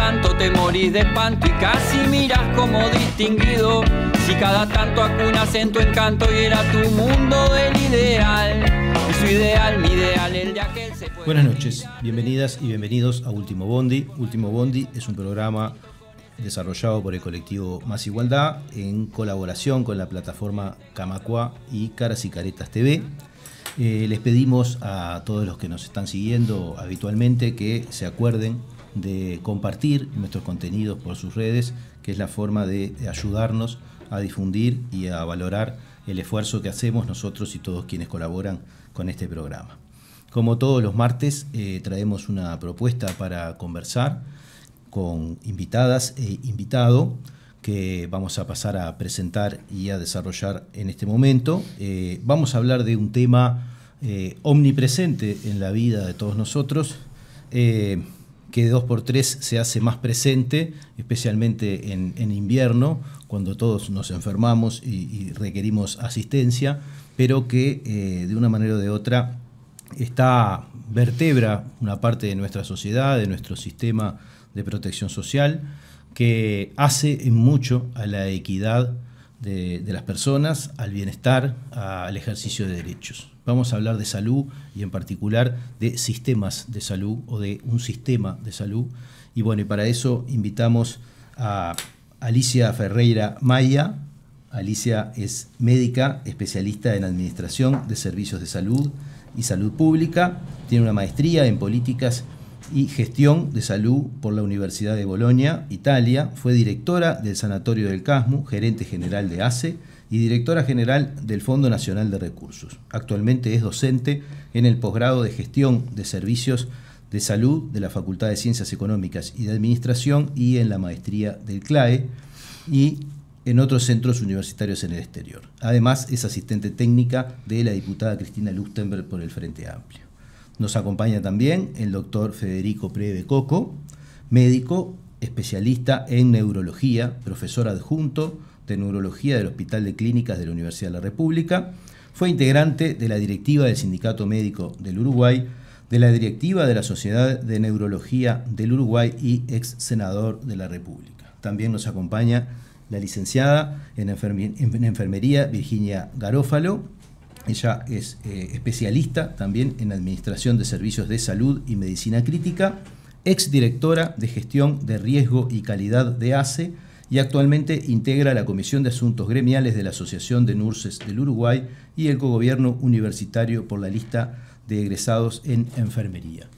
tanto te morís de espanto y casi miras como distinguido. Si cada tanto acunas en tu encanto y era tu mundo del ideal. Y su ideal, mi ideal, el de aquel se puede... Buenas noches, bienvenidas y bienvenidos a Último Bondi. Último Bondi es un programa desarrollado por el colectivo Más Igualdad en colaboración con la plataforma Camacuá y Caras y Caretas TV. Les pedimos a todos los que nos están siguiendo habitualmente que se acuerden de compartir nuestros contenidos por sus redes, que es la forma de ayudarnos a difundir y a valorar el esfuerzo que hacemos nosotros y todos quienes colaboran con este programa. Como todos los martes, traemos una propuesta para conversar con invitadas e invitado que vamos a pasar a presentar y a desarrollar en este momento. Vamos a hablar de un tema omnipresente en la vida de todos nosotros, que de 2x3 se hace más presente, especialmente en invierno, cuando todos nos enfermamos y requerimos asistencia, pero que de una manera o de otra vertebra una parte de nuestra sociedad, de nuestro sistema de protección social, que hace en mucho a la equidad de las personas, al bienestar, al ejercicio de derechos. Vamos a hablar de salud y en particular de sistemas de salud o de un sistema de salud. Y bueno, y para eso invitamos a Alicia Ferreira Maya. Alicia es médica, especialista en administración de servicios de salud y salud pública. Tiene una maestría en políticas y gestión de salud por la Universidad de Bolonia, Italia. Fue directora del Sanatorio del Casmu, gerente general de ACE y directora general del Fondo Nacional de Recursos. Actualmente es docente en el posgrado de Gestión de Servicios de Salud de la Facultad de Ciencias Económicas y de Administración y en la maestría del CLAE y en otros centros universitarios en el exterior. Además, es asistente técnica de la diputada Cristina Lustenberg por el Frente Amplio. Nos acompaña también el doctor Federico Preve Coco, médico, especialista en neurología, profesor adjunto de neurología del Hospital de Clínicas de la Universidad de la República. Fue integrante de la directiva del Sindicato Médico del Uruguay, de la directiva de la Sociedad de Neurología del Uruguay y ex senador de la República. También nos acompaña la licenciada en enfermería Virginia Garófalo. Ella es especialista también en administración de servicios de salud y medicina crítica, exdirectora de gestión de riesgo y calidad de ACE y actualmente integra la Comisión de Asuntos Gremiales de la Asociación de Nurses del Uruguay y el cogobierno universitario por la lista de egresados en enfermería.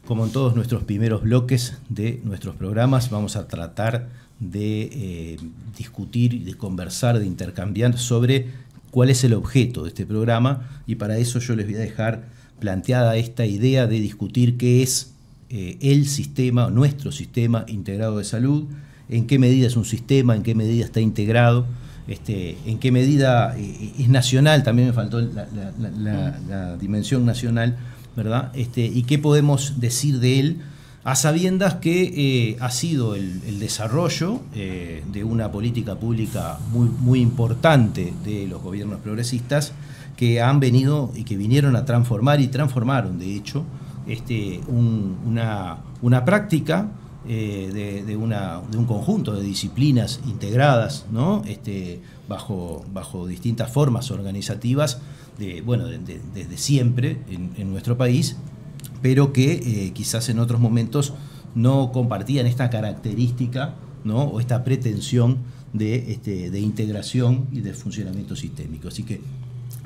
Como en todos nuestros primeros bloques de nuestros programas, vamos a tratar de discutir, de conversar, de intercambiar sobre cuál es el objeto de este programa, y para eso yo les voy a dejar planteada esta idea de discutir qué es el sistema, nuestro sistema integrado de salud, en qué medida es un sistema, en qué medida está integrado, en qué medida es nacional, también me faltó la dimensión nacional, ¿verdad? Y qué podemos decir de él, a sabiendas que ha sido el desarrollo de una política pública muy importante de los gobiernos progresistas que han venido y que vinieron a transformar y transformaron, de hecho, una práctica de un conjunto de disciplinas integradas, ¿no? Bajo distintas formas organizativas desde siempre en nuestro país, pero que quizás en otros momentos no compartían esta característica, ¿no? O esta pretensión de integración y de funcionamiento sistémico. Así que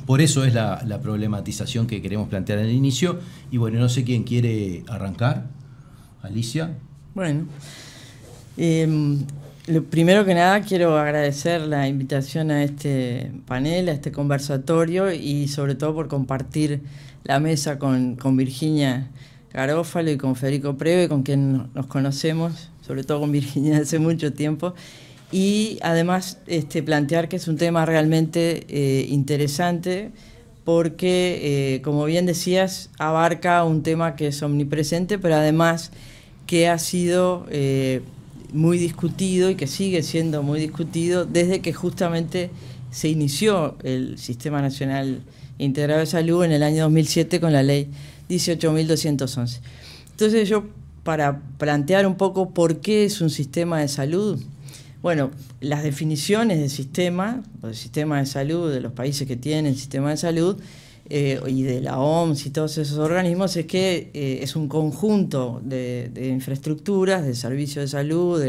por eso es la problematización que queremos plantear al inicio. Y bueno, no sé quién quiere arrancar. Alicia. Bueno, primero que nada quiero agradecer la invitación a este panel, a este conversatorio y sobre todo por compartir la mesa con Virginia Garófalo y con Federico Preve, con quien nos conocemos, sobre todo con Virginia hace mucho tiempo, y además plantear que es un tema realmente interesante porque, como bien decías, abarca un tema que es omnipresente, pero además que ha sido muy discutido y que sigue siendo muy discutido desde que justamente se inició el Sistema Nacional Integrado de Salud en el año 2007 con la ley 18.211. Entonces yo para plantear un poco por qué es un sistema de salud. Bueno, las definiciones del sistema de salud, de los países que tienen sistema de salud, y de la OMS y todos esos organismos, es que es un conjunto de infraestructuras, de servicios de salud,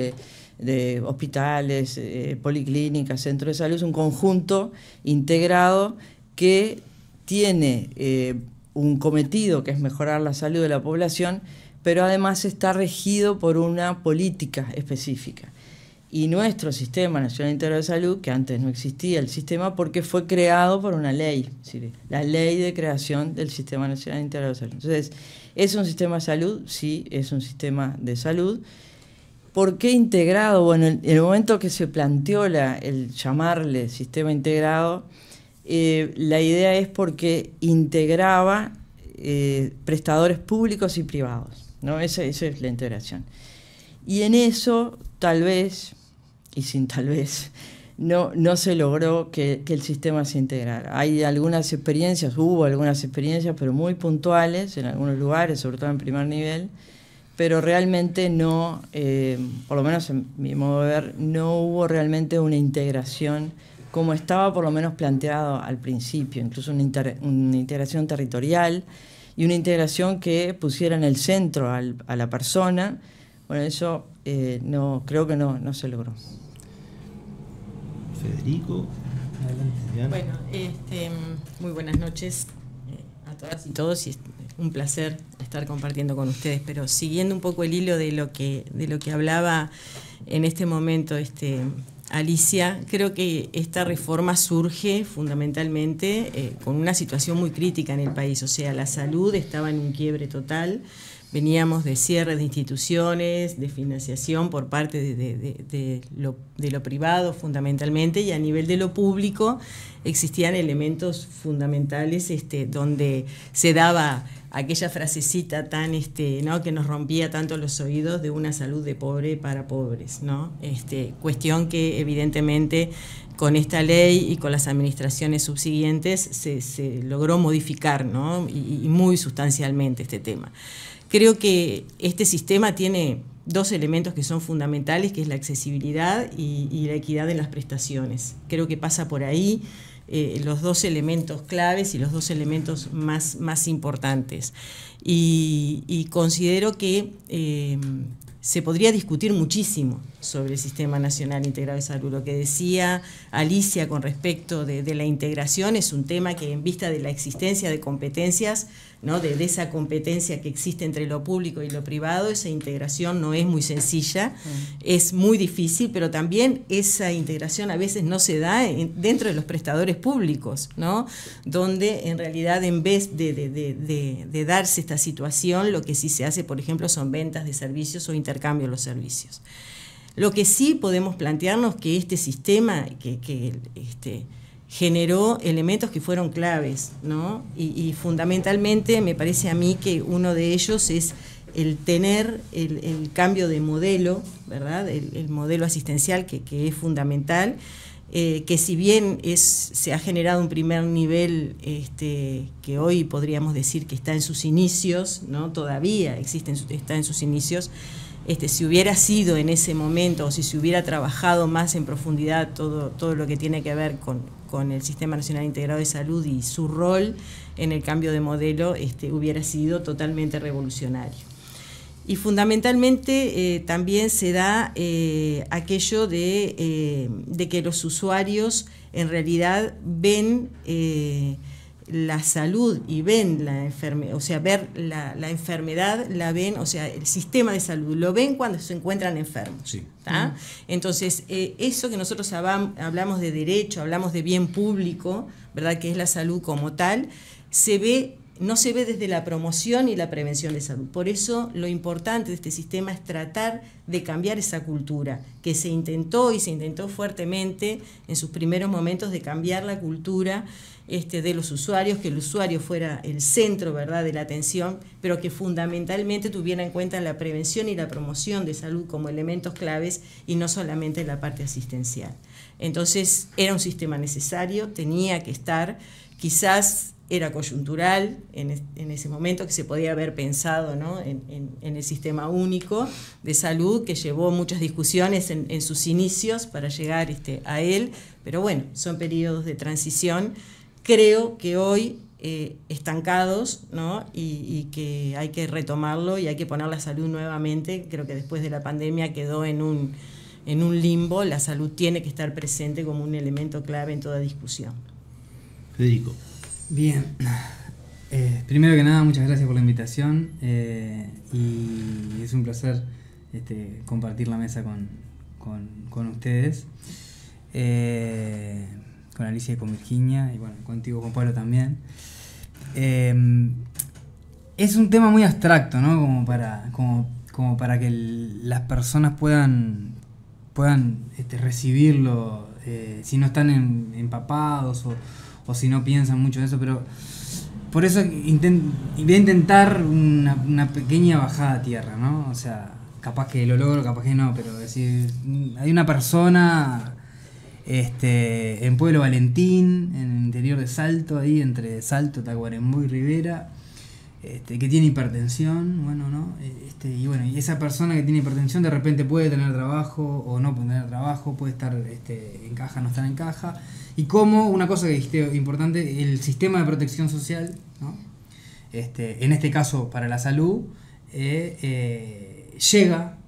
de hospitales, policlínicas, centros de salud, es un conjunto integrado que tiene un cometido, que es mejorar la salud de la población, pero además está regido por una política específica. Y nuestro Sistema Nacional Integral de Salud, que antes no existía el sistema, porque fue creado por una ley, ¿sí? La ley de creación del Sistema Nacional Integral de Salud. Entonces, ¿es un sistema de salud? Sí, es un sistema de salud. ¿Por qué integrado? Bueno, en el momento que se planteó el llamarle sistema integrado, la idea es porque integraba prestadores públicos y privados, ¿no? Esa es la integración. Y en eso, tal vez, y sin tal vez, no se logró que el sistema se integrara. Hay algunas experiencias, hubo algunas experiencias, pero muy puntuales en algunos lugares, sobre todo en primer nivel, pero realmente no, por lo menos en mi modo de ver, no hubo realmente una integración como estaba por lo menos planteado al principio, incluso una integración territorial y una integración que pusiera en el centro a la persona. Bueno, eso creo que no se logró. Federico, adelante, Diana. Bueno, muy buenas noches a todas y todos, y es un placer estar compartiendo con ustedes, pero siguiendo un poco el hilo de lo que hablaba en este momento Alicia, creo que esta reforma surge fundamentalmente con una situación muy crítica en el país, o sea, la salud estaba en un quiebre total. Veníamos de cierre de instituciones, de financiación por parte de lo privado fundamentalmente, y a nivel de lo público existían elementos fundamentales donde se daba aquella frasecita tan ¿no? que nos rompía tanto los oídos, de una salud de pobre para pobres, ¿no? Cuestión que evidentemente con esta ley y con las administraciones subsiguientes se logró modificar, ¿no? y muy sustancialmente este tema. Creo que este sistema tiene dos elementos que son fundamentales, que es la accesibilidad y la equidad en las prestaciones. Creo que pasa por ahí los dos elementos claves y los dos elementos más importantes. Y considero que se podría discutir muchísimo sobre el Sistema Nacional Integrado de Salud. Lo que decía Alicia con respecto de la integración es un tema que, en vista de la existencia de competencias, ¿no? de esa competencia que existe entre lo público y lo privado, esa integración no es muy sencilla, es muy difícil, pero también esa integración a veces no se da dentro de los prestadores públicos, ¿no? Donde en realidad, en vez de darse esta situación, lo que sí se hace, por ejemplo, son ventas de servicios o intercambio de los servicios. Lo que sí podemos plantearnos que este sistema generó elementos que fueron claves, ¿no? Y fundamentalmente me parece a mí que uno de ellos es el tener el cambio de modelo, ¿verdad? El modelo asistencial que es fundamental, que si bien se ha generado un primer nivel que hoy podríamos decir que está en sus inicios, ¿no? Todavía está en sus inicios. Si hubiera sido en ese momento, o si se hubiera trabajado más en profundidad todo lo que tiene que ver con el Sistema Nacional Integrado de Salud y su rol en el cambio de modelo, hubiera sido totalmente revolucionario. Y fundamentalmente también se da aquello de que los usuarios en realidad ven la salud y ven la enfermedad, o sea, ver la enfermedad, la ven, o sea, el sistema de salud, lo ven cuando se encuentran enfermos. Sí. Entonces, eso que nosotros hablamos de derecho, hablamos de bien público, ¿verdad?, que es la salud como tal, no se ve desde la promoción y la prevención de salud. Por eso lo importante de este sistema es tratar de cambiar esa cultura, que se intentó fuertemente en sus primeros momentos de cambiar la cultura de los usuarios, que el usuario fuera el centro, ¿verdad?, de la atención, pero que fundamentalmente tuviera en cuenta la prevención y la promoción de salud como elementos claves y no solamente la parte asistencial. Entonces era un sistema necesario, tenía que estar, quizás era coyuntural en ese momento, que se podía haber pensado, ¿no?, en el sistema único de salud, que llevó muchas discusiones en sus inicios para llegar a él, pero bueno, son periodos de transición, creo que hoy estancados, ¿no?, y que hay que retomarlo y hay que poner la salud nuevamente. Creo que después de la pandemia quedó en un limbo. La salud tiene que estar presente como un elemento clave en toda discusión. Federico. Bien, primero que nada, muchas gracias por la invitación, y es un placer compartir la mesa con ustedes, con Alicia y con Virginia, y bueno, contigo, Juan Pablo, también. Es un tema muy abstracto, ¿no? Como para que las personas puedan recibirlo, si no están empapados o si no piensan mucho en eso, pero por eso voy a intentar una pequeña bajada a tierra, ¿no? O sea, capaz que lo logro, capaz que no, pero decir, hay una persona en Pueblo Valentín, en el interior de Salto, ahí entre Salto, Tacuarembó y Rivera, que tiene hipertensión, bueno, ¿no? Y bueno, y esa persona que tiene hipertensión de repente puede tener trabajo o no puede tener trabajo, puede estar en caja, no estar en caja. Y como una cosa que dijiste importante, el sistema de protección social, ¿no?, en este caso para la salud, llega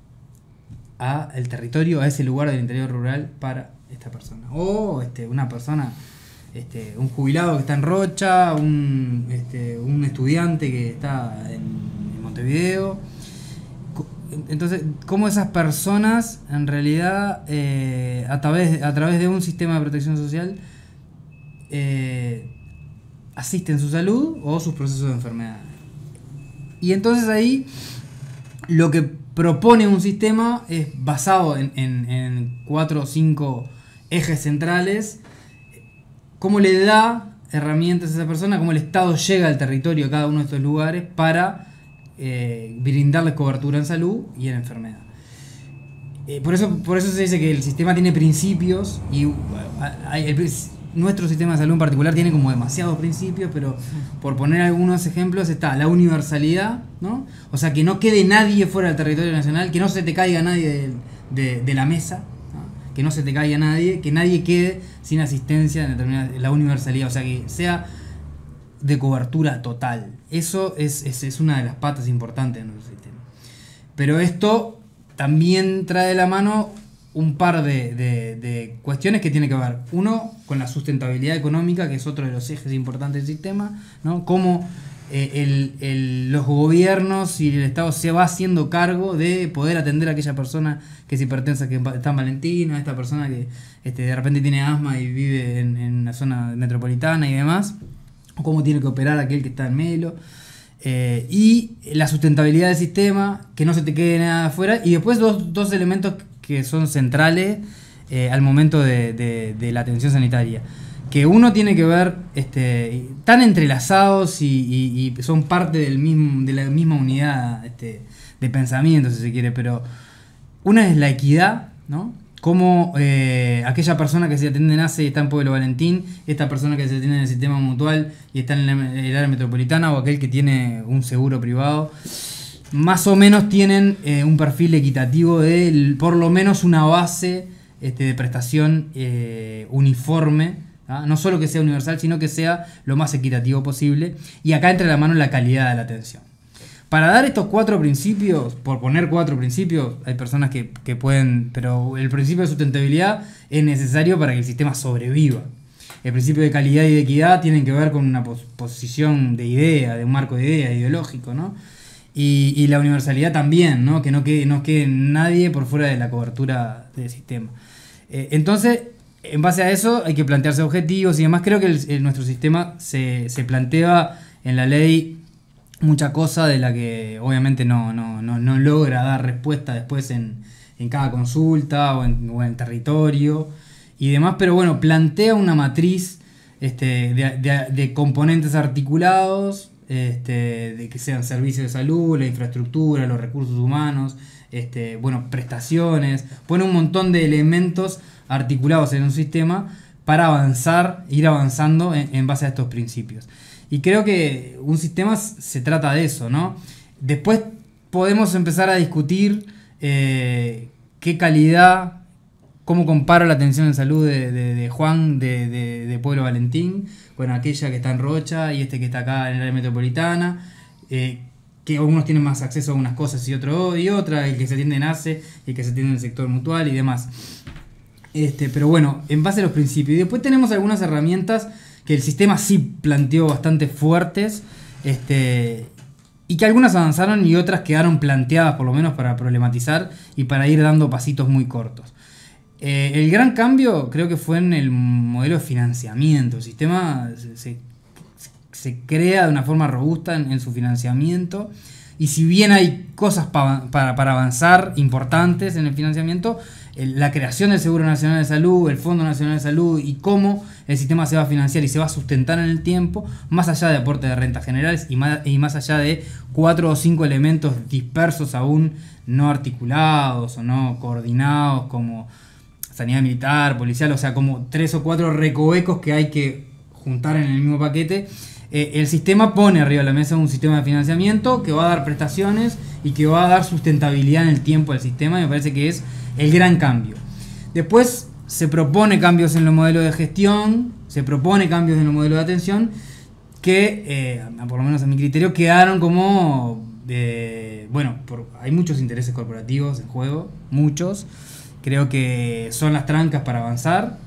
al territorio, a ese lugar del interior rural para esta persona. O una persona, un jubilado que está en Rocha, un estudiante que está en Montevideo. Entonces, cómo esas personas en realidad a través de un sistema de protección social asisten su salud o sus procesos de enfermedad. Y entonces ahí lo que propone un sistema es basado en 4 o 5 ejes centrales. Cómo le da herramientas a esa persona, cómo el Estado llega al territorio a cada uno de estos lugares para brindarles cobertura en salud y en enfermedad. Por eso se dice que el sistema tiene principios, y nuestro sistema de salud en particular tiene como demasiados principios, pero por poner algunos ejemplos está la universalidad, ¿no? O sea, que no quede nadie fuera del territorio nacional, que no se te caiga nadie de la mesa, ¿no? Que no se te caiga nadie, que nadie quede sin asistencia en determinada, la universalidad, o sea, que sea de cobertura total. Eso es una de las patas importantes de nuestro sistema. Pero esto también trae de la mano un par de cuestiones que tienen que ver, uno, con la sustentabilidad económica, que es otro de los ejes importantes del sistema, ¿no? Cómo los gobiernos y el Estado se va haciendo cargo de poder atender a aquella persona que es hipertensa, que está en Valentín, a esta persona que de repente tiene asma y vive en una zona metropolitana y demás, o cómo tiene que operar aquel que está en Melo, y la sustentabilidad del sistema, que no se te quede nada afuera, y después dos elementos que son centrales al momento de la atención sanitaria, que uno tiene que ver, tan entrelazados y son parte de la misma unidad de pensamiento, si se quiere, pero una es la equidad, ¿no? Como aquella persona que se atiende en ACE y está en Pueblo Valentín, esta persona que se atiende en el sistema mutual y está en el área metropolitana, o aquel que tiene un seguro privado, más o menos tienen un perfil equitativo de por lo menos una base de prestación uniforme, ¿tá? No solo que sea universal, sino que sea lo más equitativo posible. Y acá entra la mano la calidad de la atención. Para dar estos 4 principios, por poner 4 principios, hay personas que pueden, pero el principio de sustentabilidad es necesario para que el sistema sobreviva. El principio de calidad y de equidad tienen que ver con una posición de idea, de un marco de idea ideológico, ¿no? Y la universalidad también, ¿no? Que no quede nadie por fuera de la cobertura del sistema. Entonces, en base a eso hay que plantearse objetivos y demás. Creo que nuestro sistema se plantea en la ley mucha cosa de la que obviamente no logra dar respuesta después en cada consulta o en territorio y demás, pero bueno, plantea una matriz de componentes articulados, de que sean servicios de salud, la infraestructura, los recursos humanos, prestaciones, pone un montón de elementos articulados en un sistema para ir avanzando en base a estos principios. Y creo que un sistema se trata de eso, ¿no? Después podemos empezar a discutir qué calidad, cómo compara la atención en salud de Juan de Pueblo Valentín con aquella que está en Rocha y que está acá en el área metropolitana, que algunos tienen más acceso a unas cosas y otra, el que se atiende en ACE, el que se atiende en el sector mutual y demás. Pero bueno, en base a los principios. Y después tenemos algunas herramientas que el sistema sí planteó bastante fuertes, y que algunas avanzaron y otras quedaron planteadas por lo menos para problematizar y para ir dando pasitos muy cortos. El gran cambio creo que fue en el modelo de financiamiento. El sistema se crea de una forma robusta en su financiamiento, y si bien hay cosas para avanzar importantes en el financiamiento, la creación del Seguro Nacional de Salud, el Fondo Nacional de Salud y cómo el sistema se va a financiar y se va a sustentar en el tiempo, más allá de aportes de rentas generales y más allá de 4 o 5 elementos dispersos aún no articulados o no coordinados, como sanidad militar, policial, o sea, como 3 o 4 recovecos que hay que juntar en el mismo paquete. El sistema pone arriba de la mesa un sistema de financiamiento que va a dar prestaciones y que va a dar sustentabilidad en el tiempo al sistema, y me parece que es el gran cambio. Después se propone cambios en los modelos de gestión, se propone cambios en los modelos de atención que, por lo menos a mi criterio, quedaron como... hay muchos intereses corporativos en juego, muchos. Creo que son las trancas para avanzar,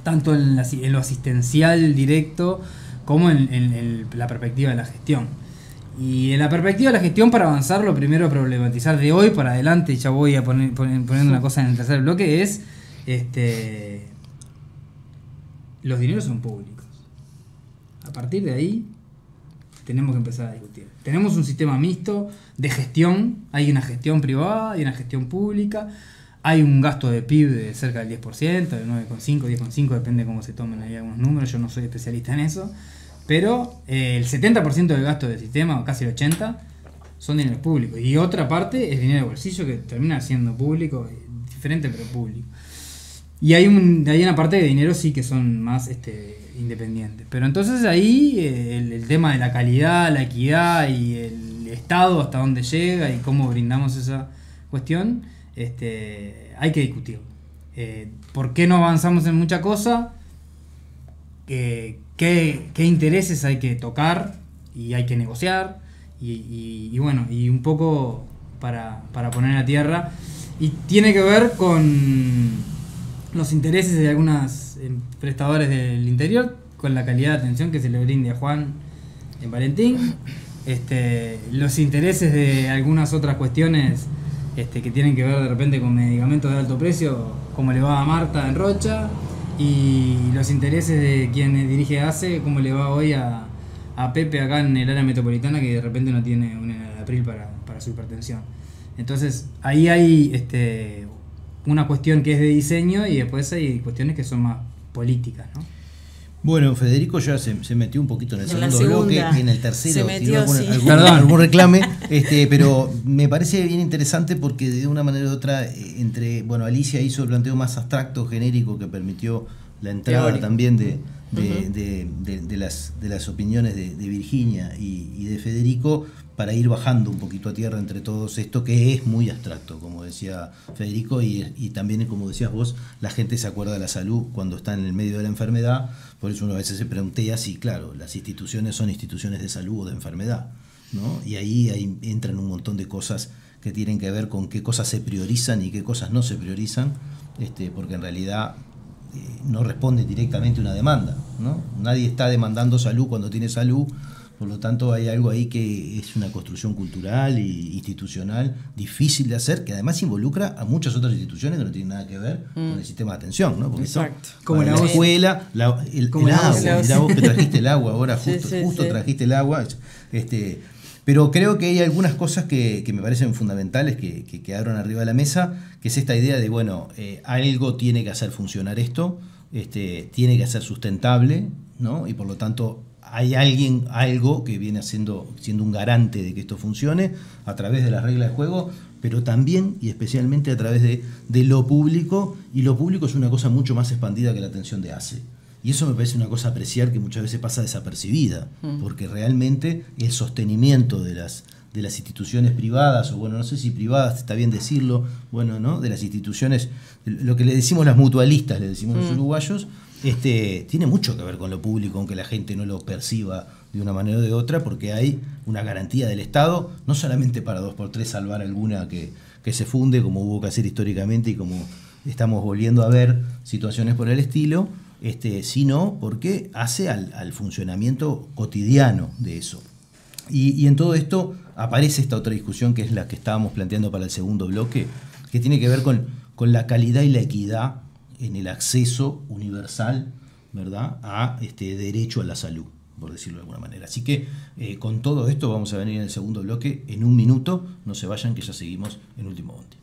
tanto en lo asistencial directo como en la perspectiva de la gestión. Y en la perspectiva de la gestión, para avanzar, lo primero a problematizar de hoy para adelante, y ya voy a poniendo una cosa en el tercer bloque, es los dineros son públicos. A partir de ahí tenemos que empezar a discutir. Tenemos un sistema mixto de gestión, hay una gestión privada y una gestión pública. Hay un gasto de PIB de cerca del 10%, del 9,5, 10,5, depende de cómo se tomen ahí algunos números, yo no soy especialista en eso. Pero el 70% del gasto del sistema, o casi el 80%, son dineros públicos. Y otra parte es dinero de bolsillo que termina siendo público, diferente pero público. Y hay una parte de dinero sí que son más independientes. Pero entonces ahí el tema de la calidad, la equidad y el Estado hasta dónde llega y cómo brindamos esa cuestión, hay que discutirlo. ¿Por qué no avanzamos en mucha cosa? ¿Qué intereses hay que tocar y hay que negociar? Y bueno, y un poco para poner a tierra. Y tiene que ver con los intereses de algunos prestadores del interior, con la calidad de atención que se le brinde a Juan en Valentín, los intereses de algunas otras cuestiones que tienen que ver de repente con medicamentos de alto precio, como le va a Marta en Rocha, y los intereses de quien dirige ACE, como le va hoy a Pepe acá en el área metropolitana, que de repente no tiene un April para su hipertensión. Entonces ahí hay una cuestión que es de diseño y después hay cuestiones que son más políticas, ¿no? Bueno, Federico ya se metió un poquito en el segundo bloque, en el tercero se metió, sí. algún reclame, pero me parece bien interesante porque de una manera u otra, Alicia hizo el planteo más abstracto, genérico, que permitió la entrada teórico también de las opiniones de Virginia y de Federico, para ir bajando un poquito a tierra entre todos esto que es muy abstracto, como decía Federico, y también, como decías vos, la gente se acuerda de la salud cuando está en el medio de la enfermedad. Por eso uno a veces se preguntea si, claro, las instituciones son instituciones de salud o de enfermedad, ¿no? Y ahí entran un montón de cosas que tienen que ver con qué cosas se priorizan y qué cosas no se priorizan, porque en realidad no responde directamente a una demanda, ¿no? Nadie está demandando salud cuando tiene salud. Por lo tanto, hay algo ahí que es una construcción cultural e institucional difícil de hacer, que además involucra a muchas otras instituciones que no tienen nada que ver con el sistema de atención, ¿no? Porque exacto. Como la escuela, el agua, mirá vos que trajiste el agua, ahora justo trajiste el agua. Pero creo que hay algunas cosas que me parecen fundamentales que quedaron arriba de la mesa, que es esta idea de, algo tiene que hacer funcionar esto, tiene que ser sustentable, ¿no? Y por lo tanto hay algo que viene siendo un garante de que esto funcione a través de las reglas de juego, pero también y especialmente a través de lo público, y lo público es una cosa mucho más expandida que la atención de ACE. Y eso me parece una cosa a apreciar que muchas veces pasa desapercibida, porque realmente el sostenimiento de las instituciones privadas, o bueno, no sé si privadas está bien decirlo, bueno, ¿no? De las instituciones, lo que le decimos las mutualistas, le decimos los uruguayos, tiene mucho que ver con lo público, aunque la gente no lo perciba de una manera o de otra, porque hay una garantía del Estado, no solamente para 2x3 salvar alguna que se funde, como hubo que hacer históricamente y como estamos volviendo a ver situaciones por el estilo, sino porque hace al funcionamiento cotidiano de eso. Y en todo esto aparece esta otra discusión, que es la que estábamos planteando para el segundo bloque, que tiene que ver con la calidad y la equidad en el acceso universal, ¿verdad?, a derecho a la salud, por decirlo de alguna manera. Así que con todo esto vamos a venir en el segundo bloque en un minuto. No se vayan, que ya seguimos en Último Bondi.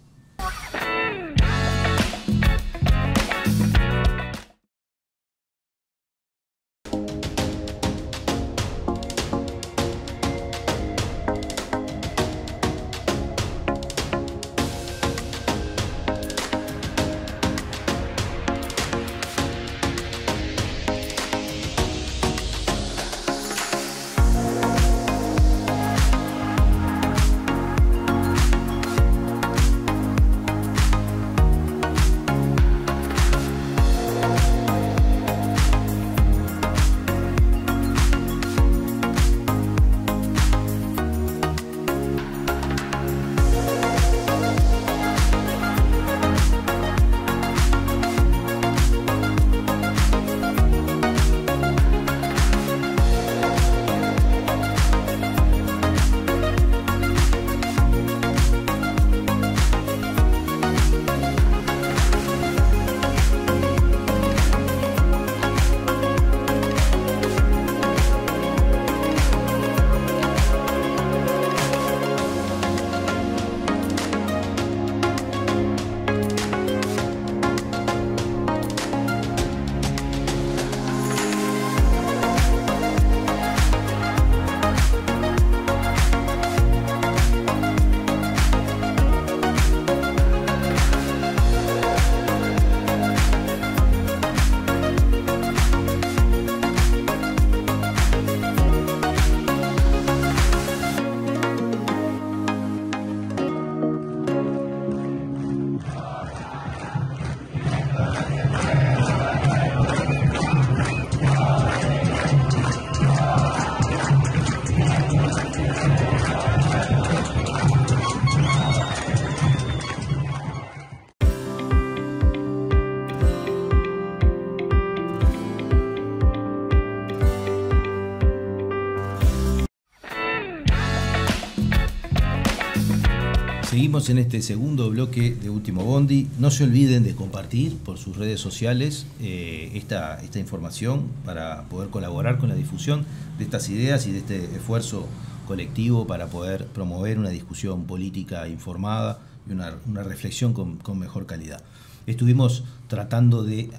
Seguimos en este segundo bloque de Último Bondi. No se olviden de compartir por sus redes sociales esta información para poder colaborar con la difusión de estas ideas y de este esfuerzo colectivo para poder promover una discusión política informada y una reflexión con mejor calidad. Estuvimos tratando de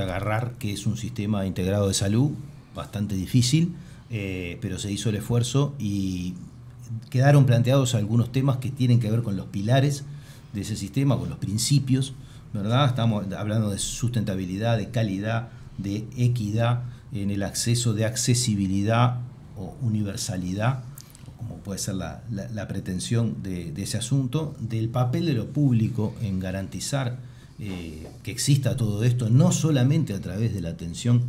agarrar qué es un sistema integrado de salud, bastante difícil, pero se hizo el esfuerzo y quedaron planteados algunos temas que tienen que ver con los pilares de ese sistema, con los principios, ¿verdad? Estamos hablando de sustentabilidad, de calidad, de equidad en el acceso, de accesibilidad o universalidad, como puede ser la pretensión de ese asunto, del papel de lo público en garantizar que exista todo esto, no solamente a través de la atención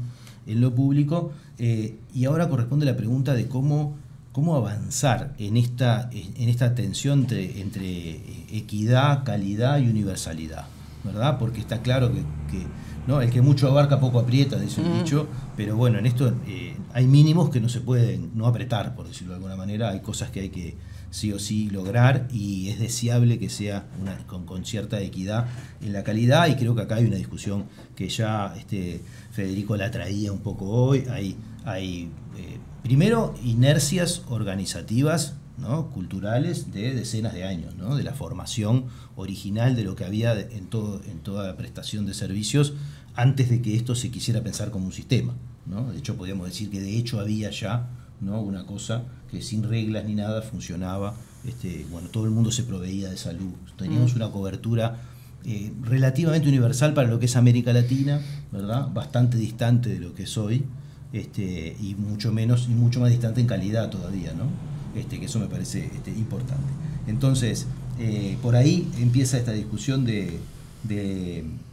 en lo público, y ahora corresponde la pregunta de cómo avanzar en esta tensión entre equidad, calidad y universalidad, ¿verdad? Porque está claro que ¿no? El que mucho abarca poco aprieta, dice el dicho, pero bueno, en esto hay mínimos que no se pueden no apretar, por decirlo de alguna manera. Hay cosas que hay que sí o sí lograr y es deseable que sea con cierta equidad en la calidad, y creo que acá hay una discusión que ya Federico la traía un poco hoy. Hay primero inercias organizativas, ¿no? Culturales de decenas de años, ¿no? De la formación original de lo que había en toda la prestación de servicios antes de que esto se quisiera pensar como un sistema, ¿no? De hecho, podríamos decir que de hecho había ya, ¿no? Una cosa que sin reglas ni nada funcionaba. Bueno, todo el mundo se proveía de salud. Teníamos una cobertura relativamente universal para lo que es América Latina, ¿verdad? Bastante distante de lo que es hoy, y mucho más distante en calidad todavía, ¿no? Que eso me parece importante. Entonces, por ahí empieza esta discusión de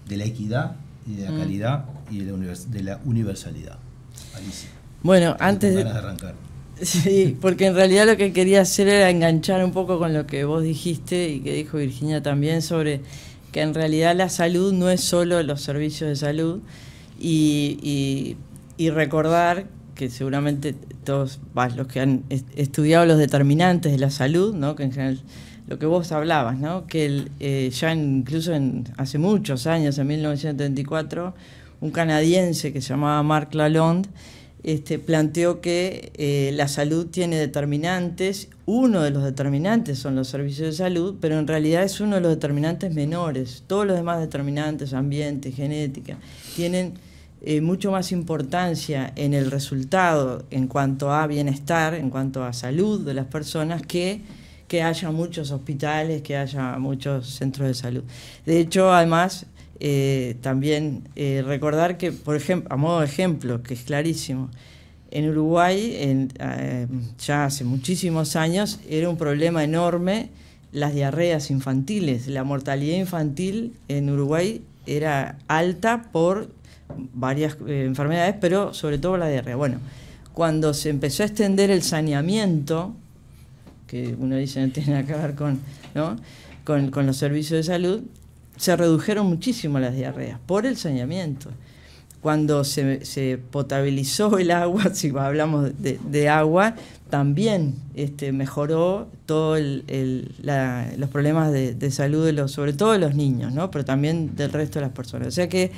la equidad y de la calidad y de la universalidad. Alicia. Bueno, antes de arrancar. Sí, porque en realidad lo que quería hacer era enganchar un poco con lo que vos dijiste y que dijo Virginia también, sobre que en realidad la salud no es solo los servicios de salud, y recordar que seguramente todos los que han estudiado los determinantes de la salud, ¿no? Que en general lo que vos hablabas, ¿no? Que incluso hace muchos años, en 1934, un canadiense que se llamaba Marc Lalonde planteó que la salud tiene determinantes. Uno de los determinantes son los servicios de salud, pero en realidad es uno de los determinantes menores. Todos los demás determinantes, ambiente, genética, tienen mucho más importancia en el resultado en cuanto a bienestar, en cuanto a salud de las personas, que haya muchos hospitales, que haya muchos centros de salud. De hecho, además, también recordar que, por ejemplo, a modo de ejemplo, que es clarísimo, en Uruguay, ya hace muchísimos años, era un problema enorme las diarreas infantiles. La mortalidad infantil en Uruguay era alta por varias enfermedades, pero sobre todo la diarrea. Bueno, cuando se empezó a extender el saneamiento, que uno dice no tiene nada que ver con los servicios de salud, se redujeron muchísimo las diarreas por el saneamiento. Cuando se potabilizó el agua, si hablamos de agua, también mejoró todos los problemas de salud, sobre todo de los niños, ¿no? Pero también del resto de las personas. O sea que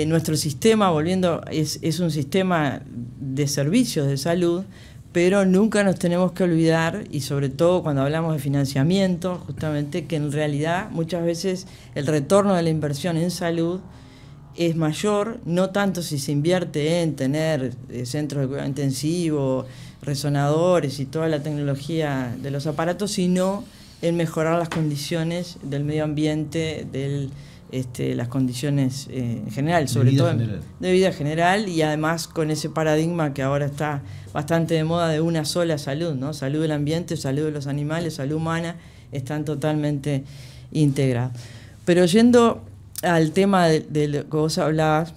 nuestro sistema, volviendo, es un sistema de servicios de salud, pero nunca nos tenemos que olvidar, y sobre todo cuando hablamos de financiamiento, justamente, que en realidad muchas veces el retorno de la inversión en salud es mayor, no tanto si se invierte en tener centros de cuidado intensivo, resonadores y toda la tecnología de los aparatos, sino en mejorar las condiciones del medio ambiente, las condiciones en general, sobre todo de vida general, y además con ese paradigma que ahora está bastante de moda de una sola salud, ¿no? Salud del ambiente, salud de los animales, salud humana, están totalmente integrados. Pero yendo al tema de lo que vos hablabas,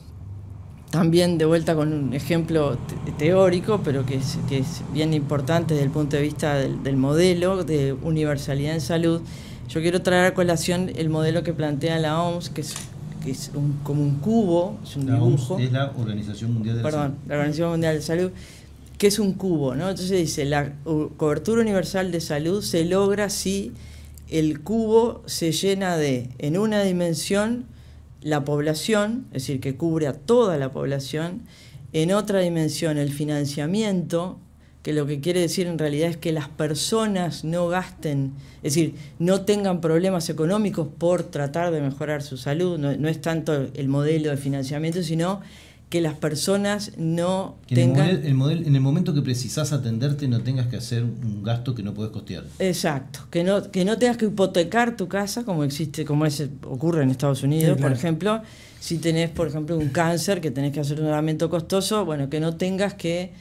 también de vuelta con un ejemplo teórico, pero que es bien importante desde el punto de vista del modelo de universalidad en salud. Yo quiero traer a colación el modelo que plantea la OMS, que es como un cubo, es un dibujo. OMS es la Organización Mundial de la Salud. La Organización Mundial de Salud, que es un cubo, ¿no? Entonces dice, la cobertura universal de salud se logra si el cubo se llena en una dimensión, la población, es decir, que cubre a toda la población, en otra dimensión el financiamiento, que lo que quiere decir en realidad es que las personas no gasten, es decir, no tengan problemas económicos por tratar de mejorar su salud. No es tanto el modelo de financiamiento, sino que las personas no tengan... En el momento que precisás atenderte no tengas que hacer un gasto que no puedes costear. Exacto, que no tengas que hipotecar tu casa, como ocurre en Estados Unidos, sí, claro. Por ejemplo, si tenés, por ejemplo, un cáncer que tenés que hacer un tratamiento costoso, bueno, que no tengas que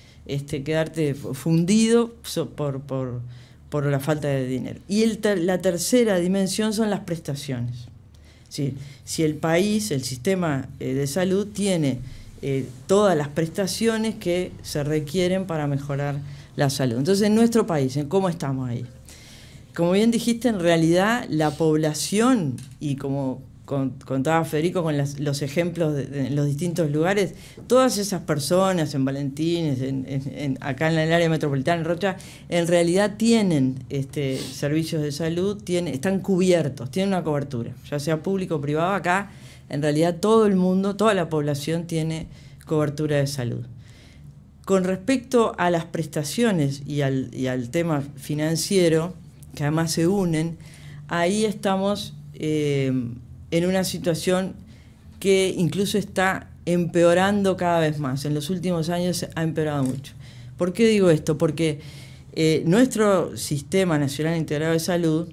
quedarte fundido por la falta de dinero. Y la tercera dimensión son las prestaciones. ¿Sí? Si el país, el sistema de salud tiene todas las prestaciones que se requieren para mejorar la salud. Entonces, en nuestro país, ¿en cómo estamos ahí? Como bien dijiste, en realidad la población, y como contaba Federico con los ejemplos en los distintos lugares, todas esas personas en Valentines, acá en el área metropolitana, en Rocha, en realidad tienen servicios de salud, están cubiertos, tienen una cobertura, ya sea público o privado. Acá en realidad todo el mundo, toda la población tiene cobertura de salud. Con respecto a las prestaciones y al tema financiero, que además se unen, ahí estamos en una situación que incluso está empeorando cada vez más. En los últimos años ha empeorado mucho. ¿Por qué digo esto? Porque nuestro Sistema Nacional Integrado de Salud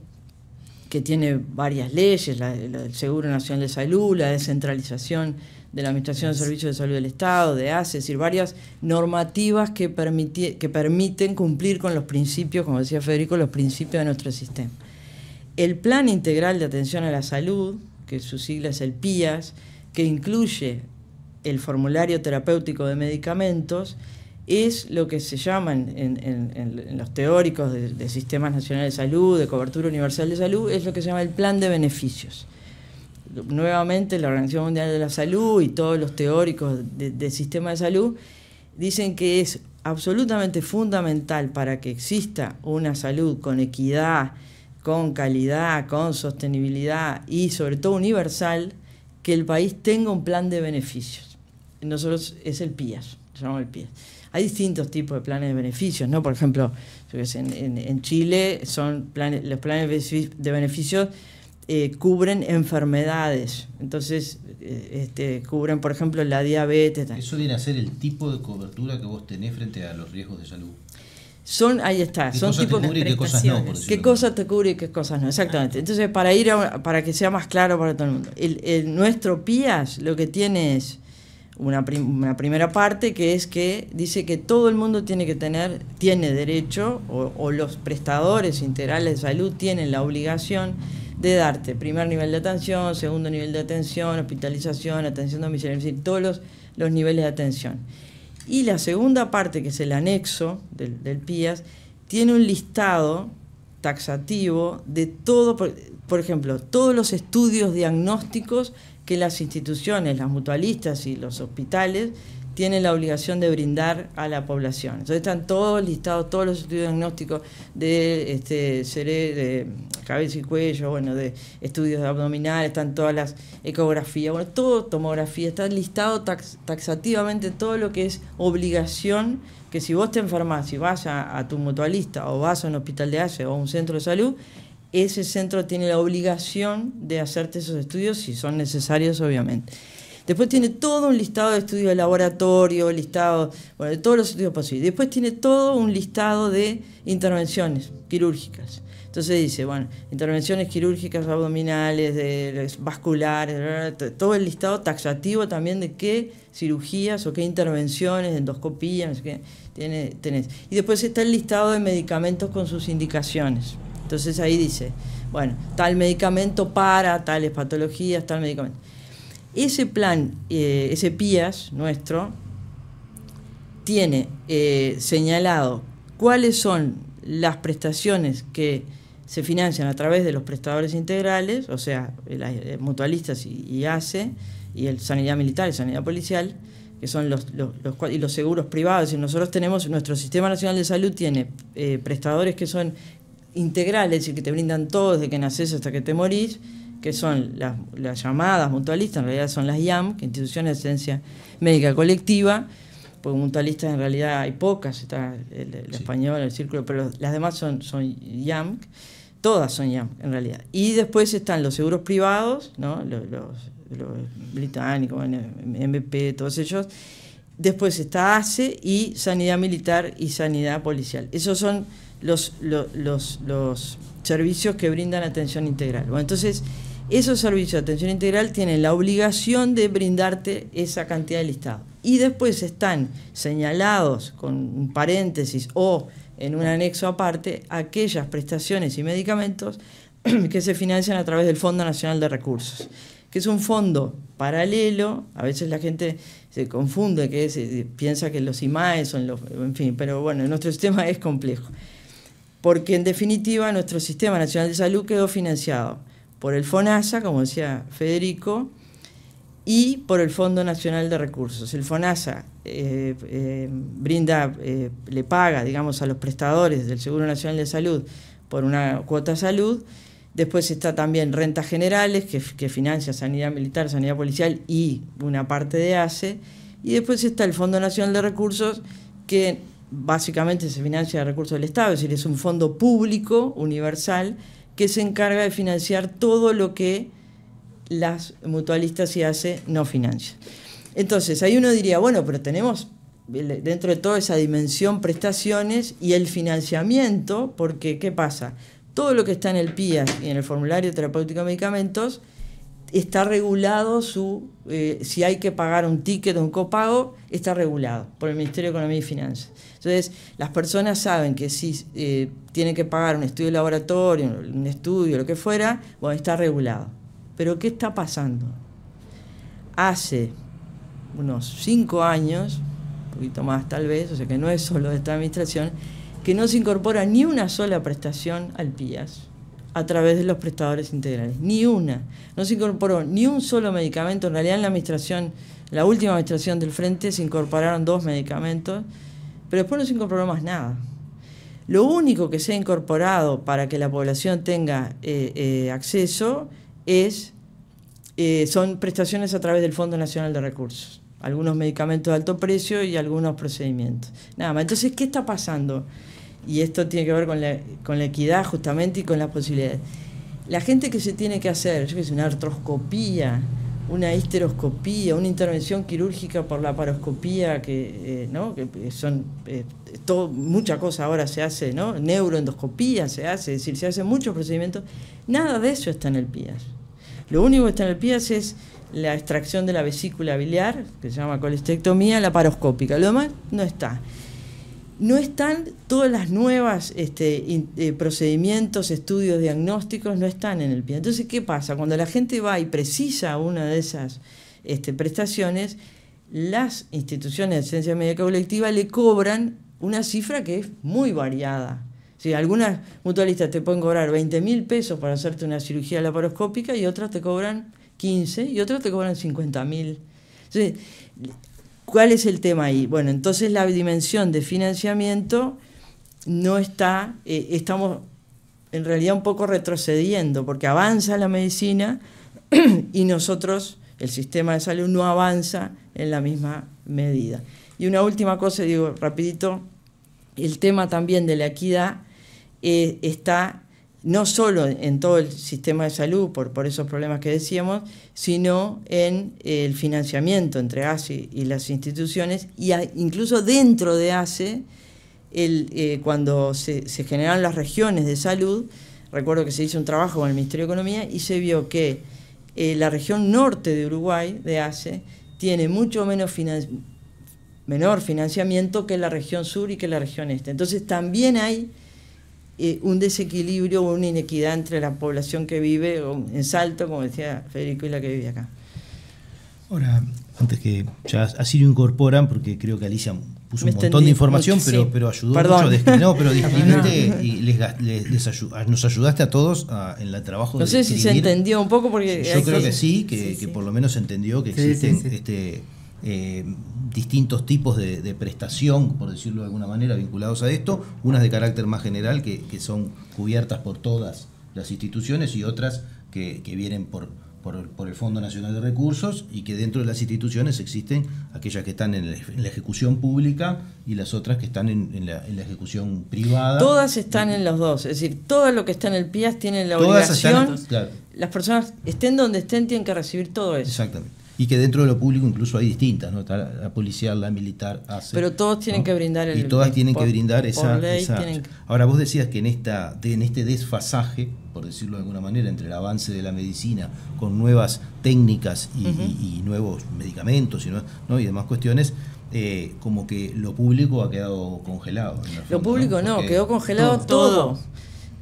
que tiene varias leyes, la del Seguro Nacional de Salud, la descentralización de la Administración de Servicios de Salud del Estado, de ACE, es decir, varias normativas que permiten cumplir con los principios, como decía Federico, los principios de nuestro sistema. El Plan Integral de Atención a la Salud, que su sigla es el PIAS, que incluye el formulario terapéutico de medicamentos, es lo que se llaman en los teóricos de sistemas nacionales de salud, de cobertura universal de salud, es lo que se llama el plan de beneficios. Nuevamente, la Organización Mundial de la Salud y todos los teóricos de sistema de salud dicen que es absolutamente fundamental para que exista una salud con equidad, con calidad, con sostenibilidad y sobre todo universal, que el país tenga un plan de beneficios. Nosotros es el PIAS, se llama el PIAS. Hay distintos tipos de planes de beneficios, ¿no? Por ejemplo, en Chile son los planes de beneficios cubren enfermedades, entonces cubren, por ejemplo, la diabetes. Eso viene a ser el tipo de cobertura que vos tenés frente a los riesgos de salud. Ahí está, son tipos de qué cosas no, por qué cosas te cubre y qué cosas no, exactamente. Entonces, para que sea más claro para todo el mundo, nuestro PIAS lo que tiene es una primera parte que dice que todo el mundo tiene derecho, o los prestadores integrales de salud tienen la obligación de darte primer nivel de atención, segundo nivel de atención, hospitalización, atención domiciliaria, es decir, todos los niveles de atención. Y la segunda parte, que es el anexo del PIAS, tiene un listado taxativo de todo, por ejemplo, todos los estudios diagnósticos que las instituciones, las mutualistas y los hospitales tienen la obligación de brindar a la población. Entonces están todos listados, todos los estudios diagnósticos de cabeza y cuello, de estudios abdominales, están todas las ecografías, todo, tomografía, está listado taxativamente todo lo que es obligación, que si vos te enfermás, si vas a tu mutualista o vas a un hospital de ACE o a un centro de salud, ese centro tiene la obligación de hacerte esos estudios si son necesarios, obviamente. Después tiene todo un listado de estudios de laboratorio, listado de todos los estudios posibles. Después tiene todo un listado de intervenciones quirúrgicas. Entonces dice, intervenciones quirúrgicas abdominales, vasculares, todo el listado taxativo también de qué cirugías o qué intervenciones, endoscopía, no sé qué, tenés. Y después está el listado de medicamentos con sus indicaciones. Entonces ahí dice, tal medicamento para tales patologías, tal medicamento. Ese plan, ese PIAS nuestro, tiene señalado cuáles son las prestaciones que se financian a través de los prestadores integrales, o sea, mutualistas y ACE, y el Sanidad Militar y Sanidad Policial, que son y los seguros privados. Es decir, nosotros tenemos, nuestro Sistema Nacional de Salud tiene prestadores que son integrales y que te brindan todo desde que nacés hasta que te morís, que son las llamadas mutualistas, en realidad son las IAM, que Instituciones de Asistencia Médica Colectiva, porque mutualistas en realidad hay pocas, está el español, el círculo, pero las demás son IAM, todas son IAM en realidad. Y después están los seguros privados, ¿no? los británicos, MVP, todos ellos. Después está ACE y Sanidad Militar y Sanidad Policial. Esos son los servicios que brindan atención integral. Entonces, esos servicios de atención integral tienen la obligación de brindarte esa cantidad de listado. Y después están señalados con un paréntesis o en un anexo aparte aquellas prestaciones y medicamentos que se financian a través del Fondo Nacional de Recursos, que es un fondo paralelo. A veces la gente se confunde, piensa que los IMAE son en fin, pero nuestro sistema es complejo. Porque en definitiva nuestro Sistema Nacional de Salud quedó financiado por el FONASA, como decía Federico, y por el Fondo Nacional de Recursos. El FONASA le paga, digamos, a los prestadores del Seguro Nacional de Salud por una cuota salud. Después está también rentas generales, que financia Sanidad Militar, Sanidad Policial y una parte de ACE. Y después está el Fondo Nacional de Recursos, que básicamente se financia de recursos del Estado, es decir, es un fondo público, universal, que se encarga de financiar todo lo que las mutualistas y ACE no financian. Entonces, ahí uno diría, pero tenemos dentro de toda esa dimensión prestaciones y el financiamiento, porque ¿qué pasa? todo lo que está en el PIAS y en el formulario terapéutico de medicamentos está regulado si hay que pagar un ticket o un copago, está regulado por el Ministerio de Economía y Finanzas. Entonces, las personas saben que si tienen que pagar un estudio de laboratorio, un estudio, lo que fuera, bueno, está regulado. Pero ¿qué está pasando? Hace unos 5 años, un poquito más tal vez, o sea que no es solo de esta administración, que no se incorpora ni una sola prestación al PIAS a través de los prestadores integrales, ni una. No se incorporó ni un solo medicamento. En realidad en la última administración del Frente se incorporaron 2 medicamentos, pero después no se incorporó más nada. Lo único que se ha incorporado para que la población tenga acceso son prestaciones a través del Fondo Nacional de Recursos, algunos medicamentos de alto precio y algunos procedimientos. Nada más. Entonces, ¿qué está pasando? Y esto tiene que ver con la equidad justamente y con las posibilidades. La gente que se tiene que hacer, yo qué sé, una artroscopía, una histeroscopía, una intervención quirúrgica por la laparoscopía, ¿no? Que son mucha cosa ahora se hace, ¿no? Neuroendoscopía se hace, es decir, se hacen muchos procedimientos. Nada de eso está en el PIAS. Lo único que está en el PIAS es la extracción de la vesícula biliar, que se llama colestectomía laparoscópica. Lo demás no está. No están todas las nuevas procedimientos, estudios diagnósticos, no están en el PIAS. Entonces, ¿qué pasa? Cuando la gente va y precisa una de esas prestaciones, las instituciones de asistencia médica colectiva le cobran una cifra que es muy variada. Sí, algunas mutualistas te pueden cobrar 20.000 pesos para hacerte una cirugía laparoscópica y otras te cobran 15 y otras te cobran 50.000. Entonces, ¿cuál es el tema ahí? Bueno, entonces la dimensión de financiamiento no está, estamos en realidad un poco retrocediendo, porque avanza la medicina y nosotros, el sistema de salud, no avanza en la misma medida. Y una última cosa, digo rapidito, el tema también de la equidad está no solo en todo el sistema de salud, por esos problemas que decíamos, sino en el financiamiento entre ACE y las instituciones, y incluso dentro de ACE, cuando se generaron las regiones de salud, recuerdo que se hizo un trabajo con el Ministerio de Economía y se vio que la región norte de Uruguay, de ACE, tiene mucho menor financiamiento que la región sur y que la región este. Entonces también hay un desequilibrio o una inequidad entre la población que vive en Salto, como decía Federico, y la que vive acá. Ahora, antes que ya así lo incorporan, porque creo que Alicia puso un montón de información, mucho, pero ayudó Perdón. mucho. Pero describiste y nos ayudaste a todos en el trabajo de no sé si se entendió un poco, porque yo creo que sí, que por lo menos se entendió que existen distintos tipos de prestación, por decirlo de alguna manera, vinculados a esto, unas de carácter más general que son cubiertas por todas las instituciones y otras que vienen por el Fondo Nacional de Recursos, y que dentro de las instituciones existen aquellas que están en la ejecución pública y las otras que están en la ejecución privada. Todas están en los dos, es decir, todo lo que está en el PIAS tiene la obligación, claro. Las personas estén donde estén tienen que recibir todo eso. Exactamente. Y que dentro de lo público incluso hay distintas, ¿no? Está la policial, la militar, ACE. Pero todos tienen, ¿no?, que brindar y todas tienen que brindar esa. Tienen... Ahora, vos decías que en este desfasaje, por decirlo de alguna manera, entre el avance de la medicina con nuevas técnicas y nuevos medicamentos y demás cuestiones, como que lo público ha quedado congelado. Lo público no, quedó congelado todo.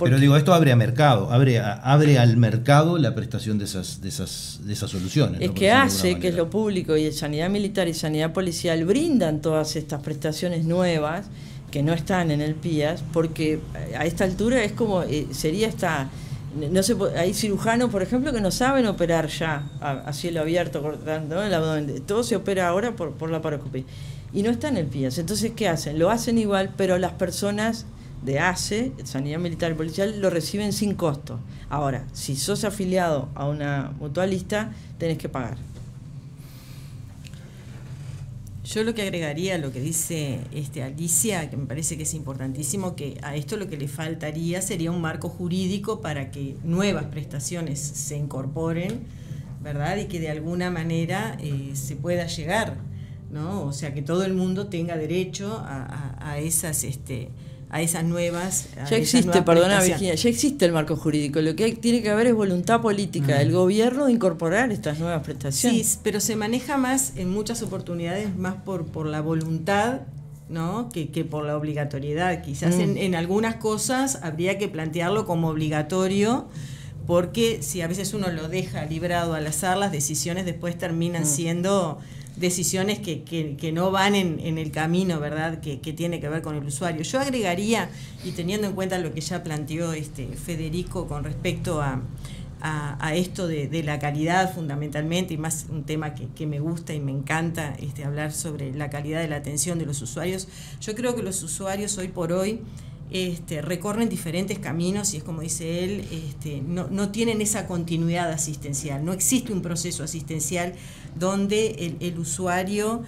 Pero digo, esto abre a mercado, abre al mercado la prestación de esas soluciones. Es, ¿no?, que hace que lo público y sanidad militar y sanidad policial brindan todas estas prestaciones nuevas que no están en el PIAS, porque a esta altura es como, no sé, hay cirujanos, por ejemplo, que no saben operar ya a cielo abierto, cortando el abdomen. Todo se opera ahora por la laparoscopía. Y no está en el PIAS. Entonces, ¿qué hacen? Lo hacen igual, pero las personas de ACE, Sanidad Militar y Policial, lo reciben sin costo. Ahora, si sos afiliado a una mutualista, tenés que pagar. Yo lo que agregaría a lo que dice Alicia, que me parece que es importantísimo, que a esto lo que le faltaría sería un marco jurídico para que nuevas prestaciones se incorporen, ¿verdad? Y que de alguna manera se pueda llegar, ¿no? O sea, que todo el mundo tenga derecho a esas a esas nuevas. Ya existe, perdona Virginia, ya existe el marco jurídico. Lo que tiene que haber es voluntad política del gobierno de incorporar estas nuevas prestaciones. Sí, pero se maneja más en muchas oportunidades más por la voluntad, ¿no? que por la obligatoriedad. Quizás en algunas cosas habría que plantearlo como obligatorio, porque si a veces uno lo deja librado al azar, las decisiones después terminan siendo decisiones que no van en el camino, ¿verdad?, que tiene que ver con el usuario. Yo agregaría, y teniendo en cuenta lo que ya planteó Federico con respecto a esto de la calidad fundamentalmente, y más un tema que me gusta y me encanta hablar sobre la calidad de la atención de los usuarios. Yo creo que los usuarios hoy por hoy recorren diferentes caminos, y es como dice él, no tienen esa continuidad asistencial. No existe un proceso asistencial donde el usuario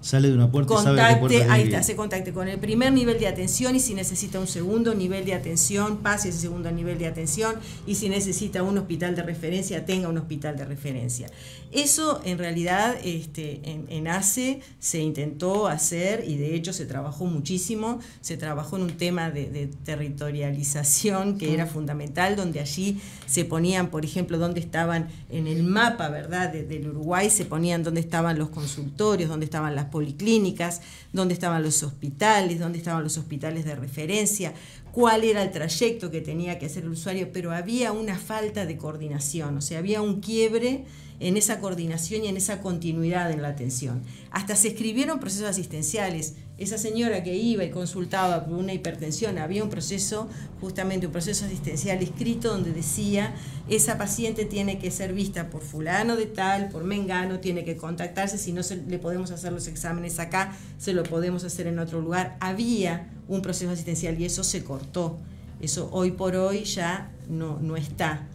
sale de una puerta y sabe a qué puerta ahí está, se contacte con el primer nivel de atención, y si necesita un segundo nivel de atención, pase ese segundo nivel de atención, y si necesita un hospital de referencia, tenga un hospital de referencia. Eso en realidad en ACE se intentó hacer, y de hecho se trabajó muchísimo. Se trabajó en un tema de territorialización que era fundamental, donde allí se ponían, por ejemplo, dónde estaban en el mapa, ¿verdad?, del Uruguay, se ponían dónde estaban los consultorios, dónde estaban las policlínicas, dónde estaban los hospitales, dónde estaban los hospitales de referencia, cuál era el trayecto que tenía que hacer el usuario, pero había una falta de coordinación, o sea, había un quiebre en esa coordinación y en esa continuidad en la atención. Hasta se escribieron procesos asistenciales. Esa señora que iba y consultaba por una hipertensión, había un proceso, justamente un proceso asistencial escrito, donde decía: esa paciente tiene que ser vista por fulano de tal, por mengano, tiene que contactarse, si no le podemos hacer los exámenes acá, se lo podemos hacer en otro lugar. Había un proceso asistencial y eso se cortó. Eso hoy por hoy ya no está.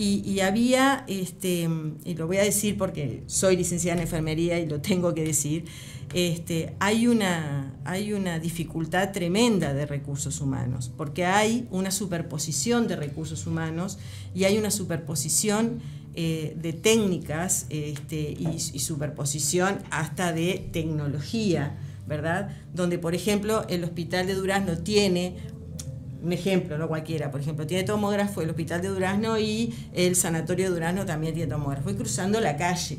Y había, y lo voy a decir porque soy licenciada en enfermería y lo tengo que decir, hay una dificultad tremenda de recursos humanos, porque hay una superposición de recursos humanos y hay una superposición de técnicas y superposición hasta de tecnología, ¿verdad? Donde, por ejemplo, el Hospital de Durazno tiene... Un ejemplo, no cualquiera, por ejemplo, tiene tomógrafo el Hospital de Durazno y el Sanatorio de Durazno también tiene tomógrafo. Y cruzando la calle,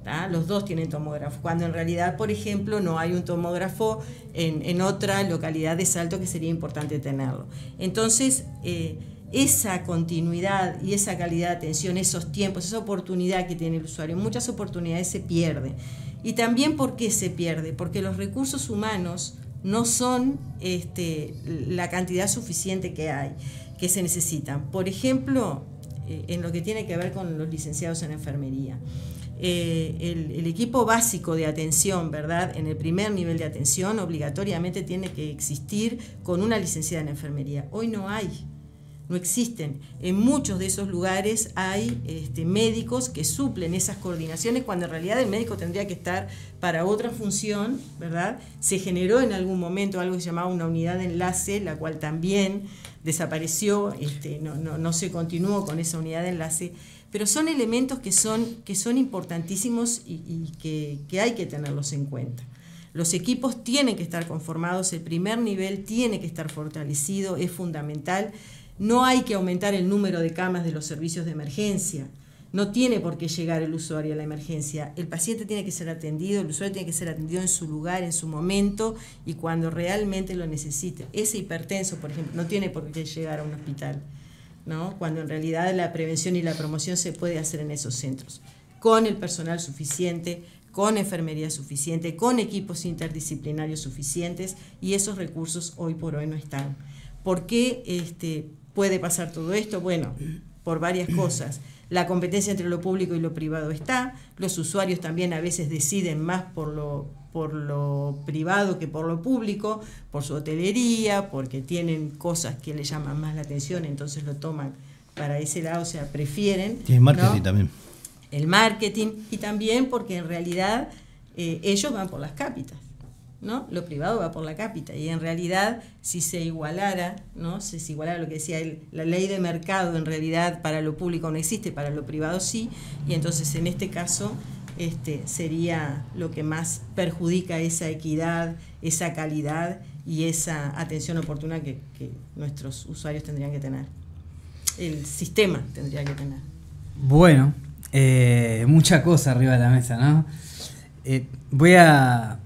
¿tá? Los dos tienen tomógrafo, cuando en realidad, por ejemplo, no hay un tomógrafo en otra localidad de Salto que sería importante tenerlo. Entonces, esa continuidad y esa calidad de atención, esos tiempos, esa oportunidad que tiene el usuario, muchas oportunidades se pierde. Y también, ¿por qué se pierde? Porque los recursos humanos no son la cantidad suficiente que se necesitan. Por ejemplo, en lo que tiene que ver con los licenciados en enfermería, el equipo básico de atención, ¿verdad?, en el primer nivel de atención obligatoriamente tiene que existir con una licenciada en enfermería. Hoy no hay. No existen. En muchos de esos lugares hay médicos que suplen esas coordinaciones, cuando en realidad el médico tendría que estar para otra función, ¿verdad? Se generó en algún momento algo que se llamaba una unidad de enlace, la cual también desapareció, no se continuó con esa unidad de enlace, pero son elementos que son importantísimos y que hay que tenerlos en cuenta. Los equipos tienen que estar conformados, el primer nivel tiene que estar fortalecido, es fundamental. No hay que aumentar el número de camas de los servicios de emergencia. No tiene por qué llegar el usuario a la emergencia. El paciente tiene que ser atendido, el usuario tiene que ser atendido en su lugar, en su momento y cuando realmente lo necesite. Ese hipertenso, por ejemplo, no tiene por qué llegar a un hospital, ¿no? Cuando en realidad la prevención y la promoción se puede hacer en esos centros, con el personal suficiente, con enfermería suficiente, con equipos interdisciplinarios suficientes, y esos recursos hoy por hoy no están. ¿Por qué puede pasar todo esto? Bueno, por varias cosas. La competencia entre lo público y lo privado está, los usuarios también a veces deciden más por lo privado que por lo público, por su hotelería, porque tienen cosas que les llaman más la atención, entonces lo toman para ese lado, o sea, prefieren. Y el marketing, ¿no?, también. El marketing, y también porque en realidad ellos van por las cápitas, ¿no? Lo privado va por la cápita, y en realidad si se igualara, ¿no?, si se igualara lo que decía él, la ley de mercado en realidad para lo público no existe, para lo privado sí, y entonces en este caso sería lo que más perjudica esa equidad, esa calidad y esa atención oportuna que nuestros usuarios tendrían que tener. El sistema tendría que tener. Bueno, mucha cosa arriba de la mesa, ¿no? Voy a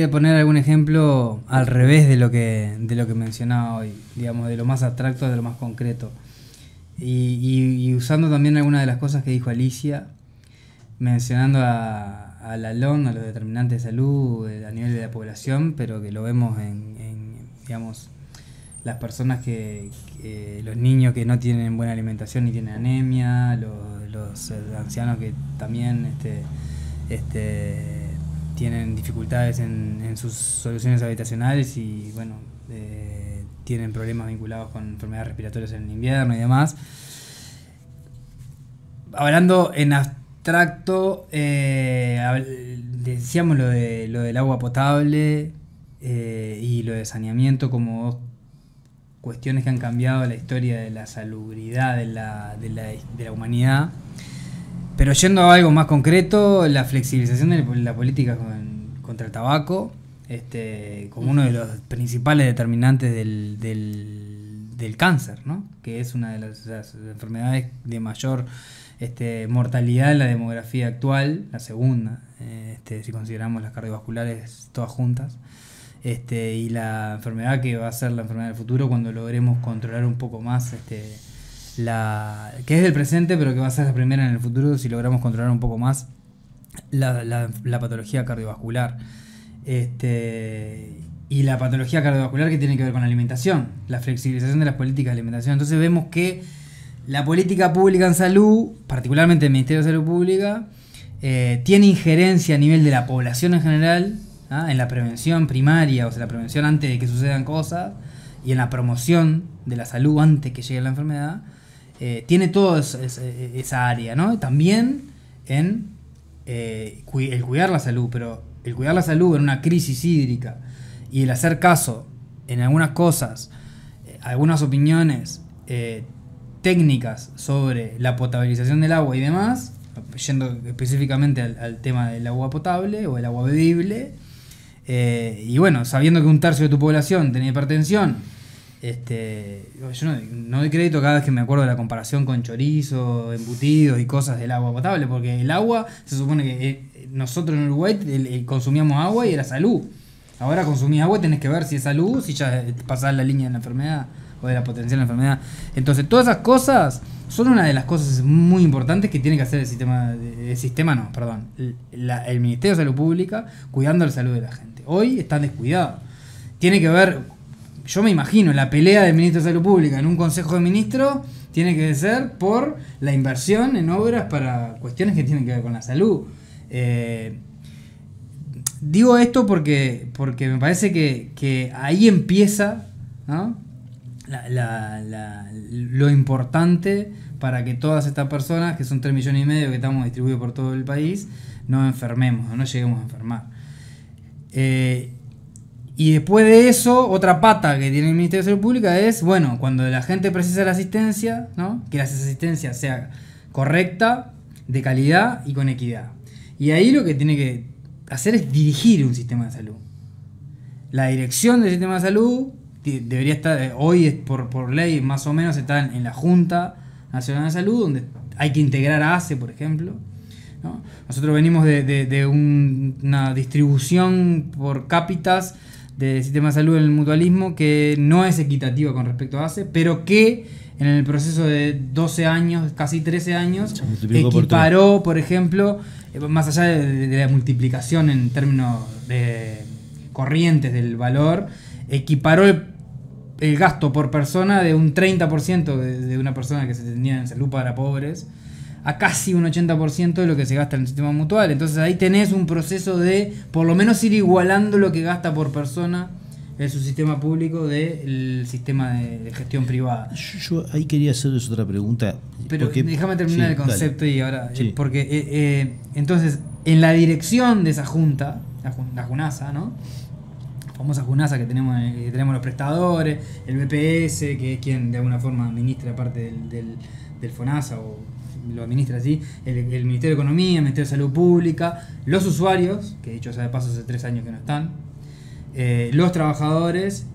poner algún ejemplo al revés de lo que mencionaba hoy, digamos, de lo más abstracto a de lo más concreto. Y usando también algunas de las cosas que dijo Alicia, mencionando a la LON, a los determinantes de salud a nivel de la población, pero que lo vemos en digamos, las personas los niños que no tienen buena alimentación y tienen anemia, los ancianos que también tienen dificultades en sus soluciones habitacionales y bueno, tienen problemas vinculados con enfermedades respiratorias en el invierno y demás. Hablando en abstracto, decíamos lo del agua potable y lo de saneamiento como dos cuestiones que han cambiado la historia de la salubridad de la humanidad. Pero yendo a algo más concreto, la flexibilización de la política contra el tabaco, como uno de los principales determinantes del cáncer, ¿no? Que es una de las enfermedades de mayor mortalidad en la demografía actual, la segunda, si consideramos las cardiovasculares todas juntas, y la enfermedad que va a ser la enfermedad del futuro cuando logremos controlar un poco más que es del presente, pero que va a ser la primera en el futuro si logramos controlar un poco más la patología cardiovascular. Y la patología cardiovascular que tiene que ver con la alimentación, la flexibilización de las políticas de alimentación. Entonces vemos que la política pública en salud, particularmente el Ministerio de Salud Pública, tiene injerencia a nivel de la población en general, en la prevención primaria, o sea, la prevención antes de que sucedan cosas, y en la promoción de la salud antes que llegue la enfermedad. Tiene toda esa área, ¿no? También en el cuidar la salud, pero el cuidar la salud en una crisis hídrica y el hacer caso en algunas cosas, algunas opiniones técnicas sobre la potabilización del agua y demás, yendo específicamente al tema del agua potable o el agua bebible, y bueno, sabiendo que un tercio de tu población tiene hipertensión, yo no doy crédito cada vez que me acuerdo de la comparación con chorizo, embutidos y cosas del agua potable, porque el agua, se supone que nosotros en Uruguay consumíamos agua y era salud. Ahora consumís agua y tenés que ver si es salud, si ya pasás la línea de la enfermedad o de la potencial enfermedad. Entonces todas esas cosas son una de las cosas muy importantes que tiene que hacer el Ministerio de Salud Pública, cuidando la salud de la gente. Hoy están descuidados. Tiene que ver, yo me imagino, la pelea del Ministro de Salud Pública en un Consejo de Ministros tiene que ser por la inversión en obras para cuestiones que tienen que ver con la salud. Digo esto porque me parece que ahí empieza, ¿no?, lo importante para que todas estas personas, que son 3,5 millones que estamos distribuidos por todo el país, no enfermemos o no lleguemos a enfermar. Y después de eso, otra pata que tiene el Ministerio de Salud Pública es, bueno, cuando la gente precisa la asistencia, ¿no?, que la asistencia sea correcta, de calidad y con equidad. Y ahí lo que tiene que hacer es dirigir un sistema de salud. La dirección del sistema de salud debería estar, hoy por ley más o menos está en la Junta Nacional de Salud, donde hay que integrar a ACE, por ejemplo, ¿no? Nosotros venimos de una distribución por cápitas del sistema de salud en el mutualismo que no es equitativa con respecto a ACE, pero que en el proceso de 12 años, casi 13 años, equiparó, por ejemplo, más allá de la multiplicación en términos de corrientes del valor, equiparó el gasto por persona de un 30% de una persona que se atendía en salud para pobres a casi un 80% de lo que se gasta en el sistema mutual. Entonces ahí tenés un proceso de por lo menos ir igualando lo que gasta por persona en su sistema público del sistema de gestión privada. Yo ahí quería hacerles otra pregunta. Pero déjame terminar el concepto, dale. Y ahora, sí. Porque entonces en la dirección de esa junta, la JUNASA, ¿no?, famosa JUNASA que tenemos los prestadores, el BPS, que es quien de alguna forma administra parte del FONASA o lo administra así, el Ministerio de Economía, el Ministerio de Salud Pública, los usuarios, que dicho sea de paso hace 3 años que no están, los trabajadores,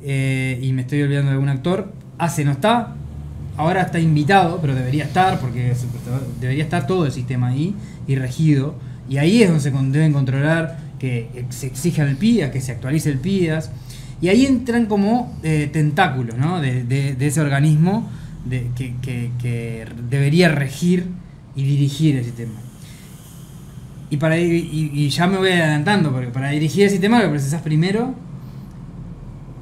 y me estoy olvidando de algún actor. ACE no está, ahora está invitado, pero debería estar, porque debería estar todo el sistema ahí y regido, y ahí es donde se deben controlar que se exija el PIAS, que se actualice el PIAS, y ahí entran como tentáculos, ¿no? de ese organismo que debería regir y dirigir el sistema. Y ya me voy adelantando, porque para dirigir el sistema lo que precisas primero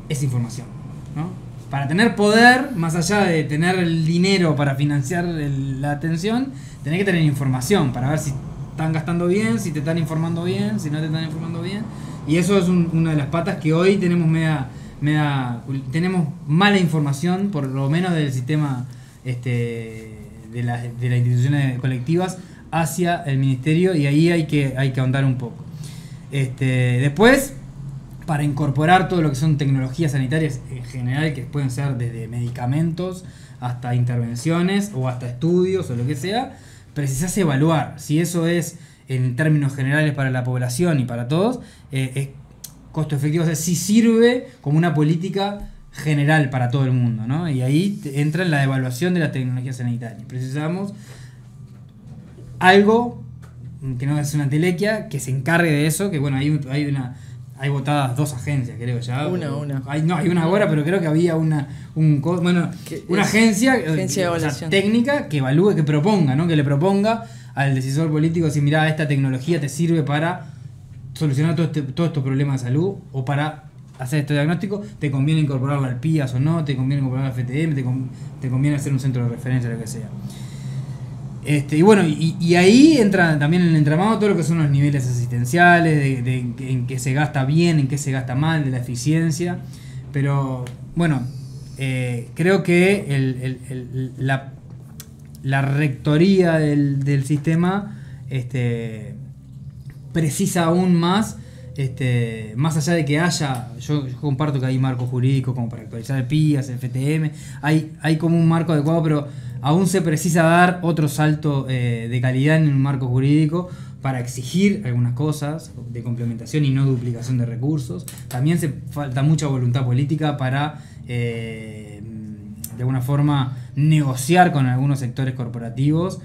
es información, ¿no? Para tener poder, más allá de tener el dinero para financiar la atención, tenés que tener información para ver si están gastando bien, si te están informando bien, si no te están informando bien. Y eso es una de las patas que hoy tenemos tenemos mala información, por lo menos del sistema de las instituciones colectivas hacia el ministerio, y ahí hay que ahondar un poco. Después, para incorporar todo lo que son tecnologías sanitarias en general, que pueden ser desde medicamentos hasta intervenciones o hasta estudios o lo que sea, precisás evaluar si eso es, en términos generales para la población y para todos, es costo efectivo, o sea, si sirve como una política general para todo el mundo, ¿no? Y ahí entra en la evaluación de las tecnologías sanitarias. Precisamos algo que no es una telequia que se encargue de eso, que bueno, hay votadas 2 agencias, creo ya. Una. Hay una ahora, pero creo que había una agencia técnica que evalúe, que proponga, ¿no? Que le proponga al decisor político si mira, esta tecnología te sirve para solucionar todos estos problemas de salud, o para hacer este diagnóstico, te conviene incorporarla al PIAS o no, te conviene incorporarla al FTM, te conviene hacer un centro de referencia, lo que sea. Y bueno, y ahí entra también en el entramado todo lo que son los niveles asistenciales, en qué se gasta bien, en qué se gasta mal, de la eficiencia. Pero bueno, creo que la rectoría del sistema precisa aún más, más allá de que haya, yo comparto que hay marco jurídico como para actualizar el PIAS, el FTM, hay como un marco adecuado, pero aún se precisa dar otro salto de calidad en un marco jurídico para exigir algunas cosas de complementación y no duplicación de recursos. También falta mucha voluntad política para de alguna forma negociar con algunos sectores corporativos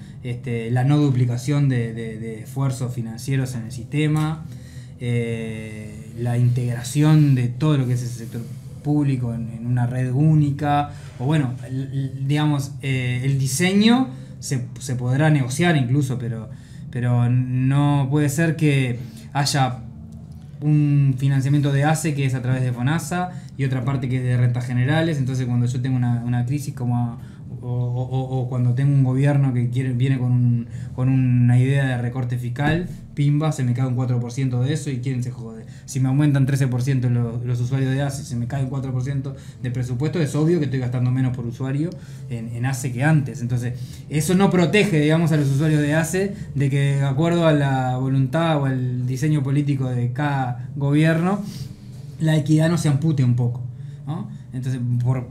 la no duplicación de esfuerzos financieros en el sistema, la integración de todo lo que es ese sector público en una red única, o bueno, digamos, el diseño se podrá negociar incluso, pero no puede ser que haya un financiamiento de ACE que es a través de FONASA y otra parte que es de rentas generales. Entonces cuando yo tengo una crisis o cuando tengo un gobierno que viene con una idea de recorte fiscal, pimba, se me cae un 4% de eso, y quién se jode. Si me aumentan 13% los usuarios de ACE, se me cae un 4% de presupuesto, es obvio que estoy gastando menos por usuario en ACE que antes. Entonces eso no protege, digamos, a los usuarios de ACE de que, de acuerdo a la voluntad o al diseño político de cada gobierno, la equidad no se ampute un poco, ¿no? Entonces,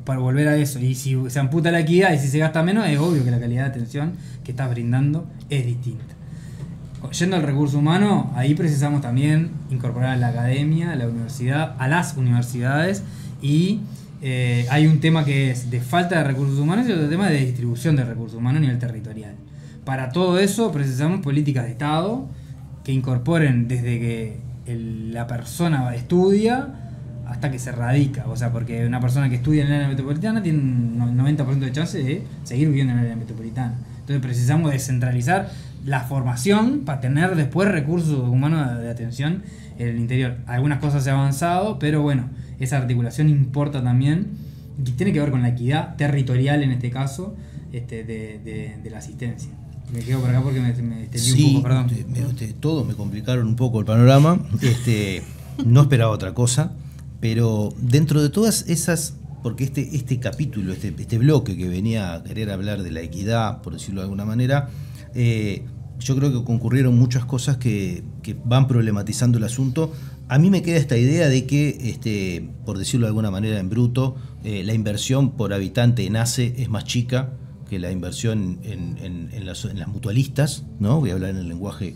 para volver a eso, y si se amputa la equidad y si se gasta menos, es obvio que la calidad de atención que estás brindando es distinta. Yendo al recurso humano, ahí precisamos también incorporar a la academia, a la universidad, a las universidades, y hay un tema que es de falta de recursos humanos y otro tema de distribución de recursos humanos a nivel territorial. Para todo eso precisamos políticas de Estado que incorporen desde que la persona estudia hasta que se radica, o sea, porque una persona que estudia en el área metropolitana tiene un 90% de chance de seguir viviendo en el área metropolitana. Entonces precisamos descentralizar la formación para tener después recursos humanos de atención en el interior. Algunas cosas se han avanzado, pero bueno, esa articulación importa también, y tiene que ver con la equidad territorial en este caso, de la asistencia. Me quedo por acá porque me extendí un poco, perdón. Todos me complicaron un poco el panorama. No esperaba otra cosa. Pero dentro de todas esas, porque este capítulo, este bloque que venía a querer hablar de la equidad, por decirlo de alguna manera, yo creo que concurrieron muchas cosas que van problematizando el asunto. A mí me queda esta idea de que, por decirlo de alguna manera en bruto, la inversión por habitante en ACE es más chica que la inversión en las mutualistas, ¿no? Voy a hablar en el lenguaje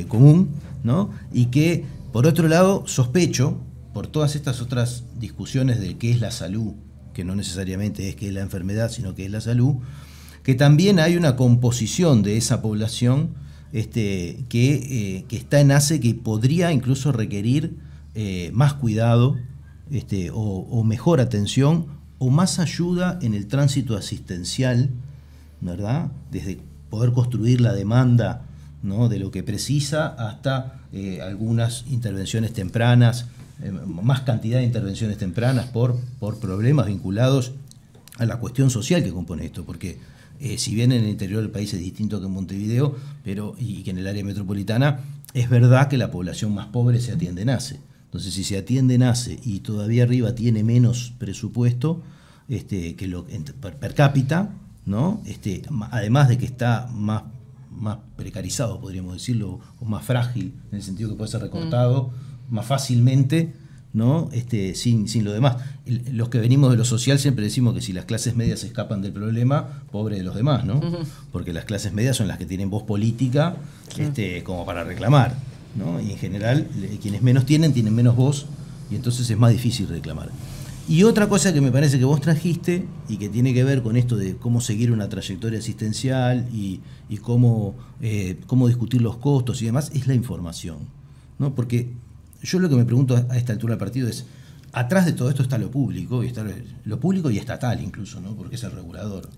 común, ¿no? Y que, por otro lado, sospecho por todas estas otras discusiones de qué es la salud, que no necesariamente es qué es la enfermedad, sino qué es la salud, que también hay una composición de esa población que está en ACE, que podría incluso requerir más cuidado o mejor atención o más ayuda en el tránsito asistencial, ¿verdad? Desde poder construir la demanda, ¿no?, de lo que precisa hasta algunas intervenciones tempranas, más cantidad de intervenciones tempranas por problemas vinculados a la cuestión social que compone esto, porque si bien en el interior del país es distinto que en Montevideo, y que en el área metropolitana, es verdad que la población más pobre se atiende en ACE. Entonces, si se atiende en ACE y todavía arriba tiene menos presupuesto que per cápita, ¿no? Además de que está más precarizado, podríamos decirlo, o más frágil, en el sentido que puede ser recortado más fácilmente, ¿no? Sin lo demás. Los que venimos de lo social siempre decimos que si las clases medias escapan del problema, pobre de los demás, ¿no? Porque las clases medias son las que tienen voz política como para reclamar, ¿no? Y en general quienes menos tienen menos voz, y entonces es más difícil reclamar. Y otra cosa que me parece que vos trajiste y que tiene que ver con esto de cómo seguir una trayectoria asistencial y cómo discutir los costos y demás, es la información, ¿no? Porque yo lo que me pregunto a esta altura del partido es, atrás de todo esto está lo público, y está lo público y estatal incluso, ¿no? Porque es el regulador.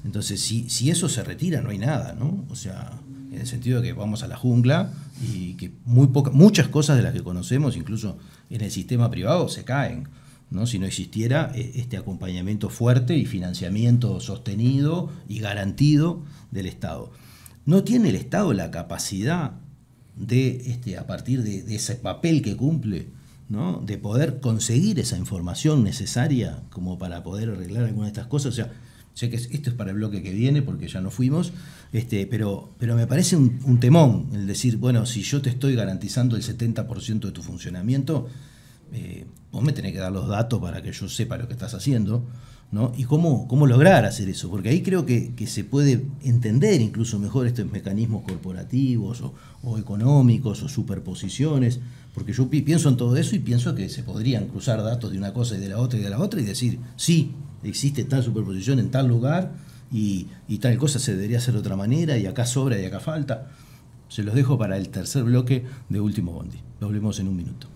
Entonces, si eso se retira, no hay nada, ¿no? O sea, en el sentido de que vamos a la jungla y que muchas cosas de las que conocemos, incluso en el sistema privado, se caen, ¿no? Si no existiera este acompañamiento fuerte y financiamiento sostenido y garantido del Estado. ¿No tiene el Estado la capacidad de, a partir de ese papel que cumple, ¿no?, de poder conseguir esa información necesaria como para poder arreglar alguna de estas cosas? O sea, sé que esto es para el bloque que viene porque ya no fuimos, pero me parece un temón el decir, bueno, si yo te estoy garantizando el 70% de tu funcionamiento, vos me tenés que dar los datos para que yo sepa lo que estás haciendo, ¿no? Y cómo lograr hacer eso, porque ahí creo que se puede entender incluso mejor estos mecanismos corporativos o económicos o superposiciones, porque yo pienso en todo eso y pienso que se podrían cruzar datos de una cosa y de la otra y decir, sí, existe tal superposición en tal lugar y tal cosa se debería hacer de otra manera y acá sobra y acá falta. Se los dejo para el tercer bloque de Último Bondi. Nos vemos en un minuto.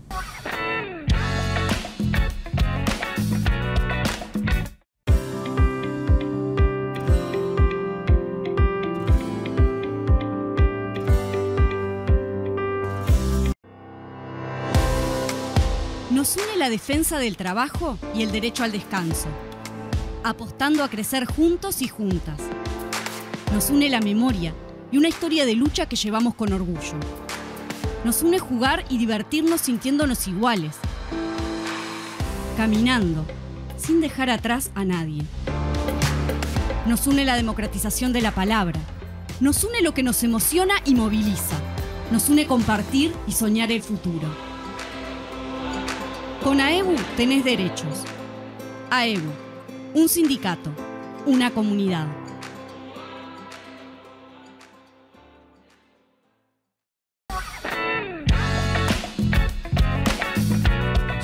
Nos une la defensa del trabajo y el derecho al descanso, apostando a crecer juntos y juntas. Nos une la memoria y una historia de lucha que llevamos con orgullo. Nos une jugar y divertirnos sintiéndonos iguales, caminando, sin dejar atrás a nadie. Nos une la democratización de la palabra. Nos une lo que nos emociona y moviliza. Nos une compartir y soñar el futuro. Con AEBU tenés derechos. AEBU, un sindicato, una comunidad.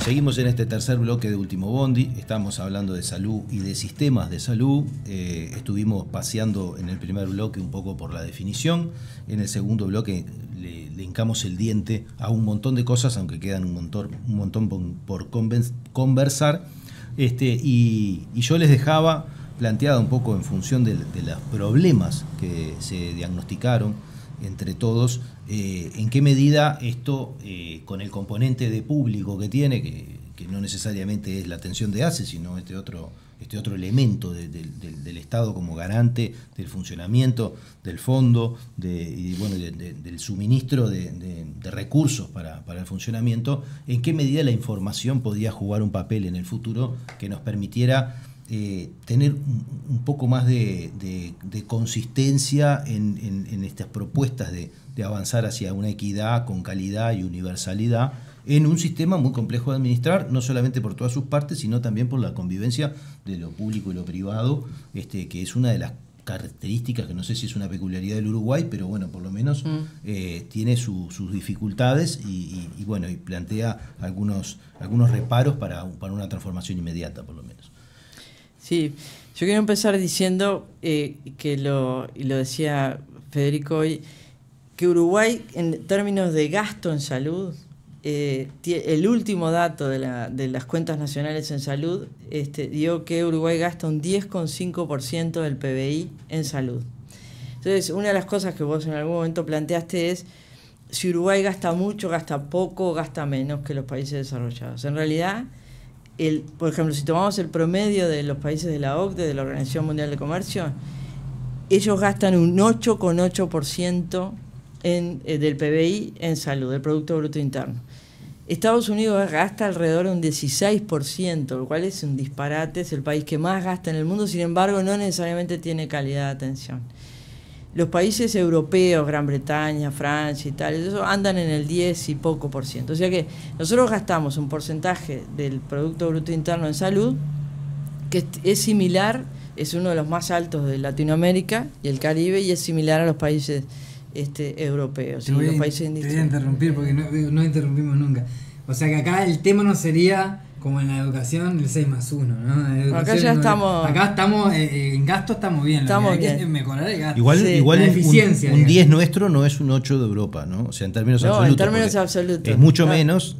Seguimos en este tercer bloque de Último Bondi. Estamos hablando de salud y de sistemas de salud. Estuvimos paseando en el primer bloque un poco por la definición. En el segundo bloque le hincamos el diente a un montón de cosas, aunque quedan un montón por conversar. Y yo les dejaba planteada un poco en función de los problemas que se diagnosticaron entre todos, en qué medida esto, con el componente de público que tiene, que no necesariamente es la atención de ACE, sino este otro elemento del Estado como garante del funcionamiento del fondo del suministro de recursos para el funcionamiento, en qué medida la información podía jugar un papel en el futuro que nos permitiera tener un poco más de consistencia en estas propuestas de avanzar hacia una equidad con calidad y universalidad en un sistema muy complejo de administrar, no solamente por todas sus partes, sino también por la convivencia de lo público y lo privado, que es una de las características, que no sé si es una peculiaridad del Uruguay, pero bueno, por lo menos tiene sus dificultades y bueno, y plantea algunos reparos para una transformación inmediata, por lo menos. Sí, yo quiero empezar diciendo y lo decía Federico hoy, que Uruguay, en términos de gasto en salud, el último dato de las cuentas nacionales en salud dio que Uruguay gasta un 10,5% del PBI en salud. Entonces, una de las cosas que vos en algún momento planteaste es si Uruguay gasta mucho, gasta poco, gasta menos que los países desarrollados. En realidad, por ejemplo, si tomamos el promedio de los países de la OCDE, de la Organización Mundial de Comercio, ellos gastan un 8,8% del PBI en salud, del Producto Bruto Interno. Estados Unidos gasta alrededor de un 16%, lo cual es un disparate, es el país que más gasta en el mundo, sin embargo no necesariamente tiene calidad de atención. Los países europeos, Gran Bretaña, Francia y tal, eso andan en el 10 y poco por ciento. O sea que nosotros gastamos un porcentaje del Producto Bruto Interno en salud que es similar, es uno de los más altos de Latinoamérica y el Caribe, y es similar a los países europeos. Te voy a interrumpir porque no interrumpimos nunca. O sea que acá el tema no sería como en la educación el 6+1, ¿no? Acá ya estamos... Acá estamos, en gasto estamos bien. Estamos bien. Hay que mejorar el gasto. Igual la eficiencia. Un 10 nuestro no es un 8 de Europa, ¿no? O sea, en términos absolutos. En términos absolutos. Es mucho menos.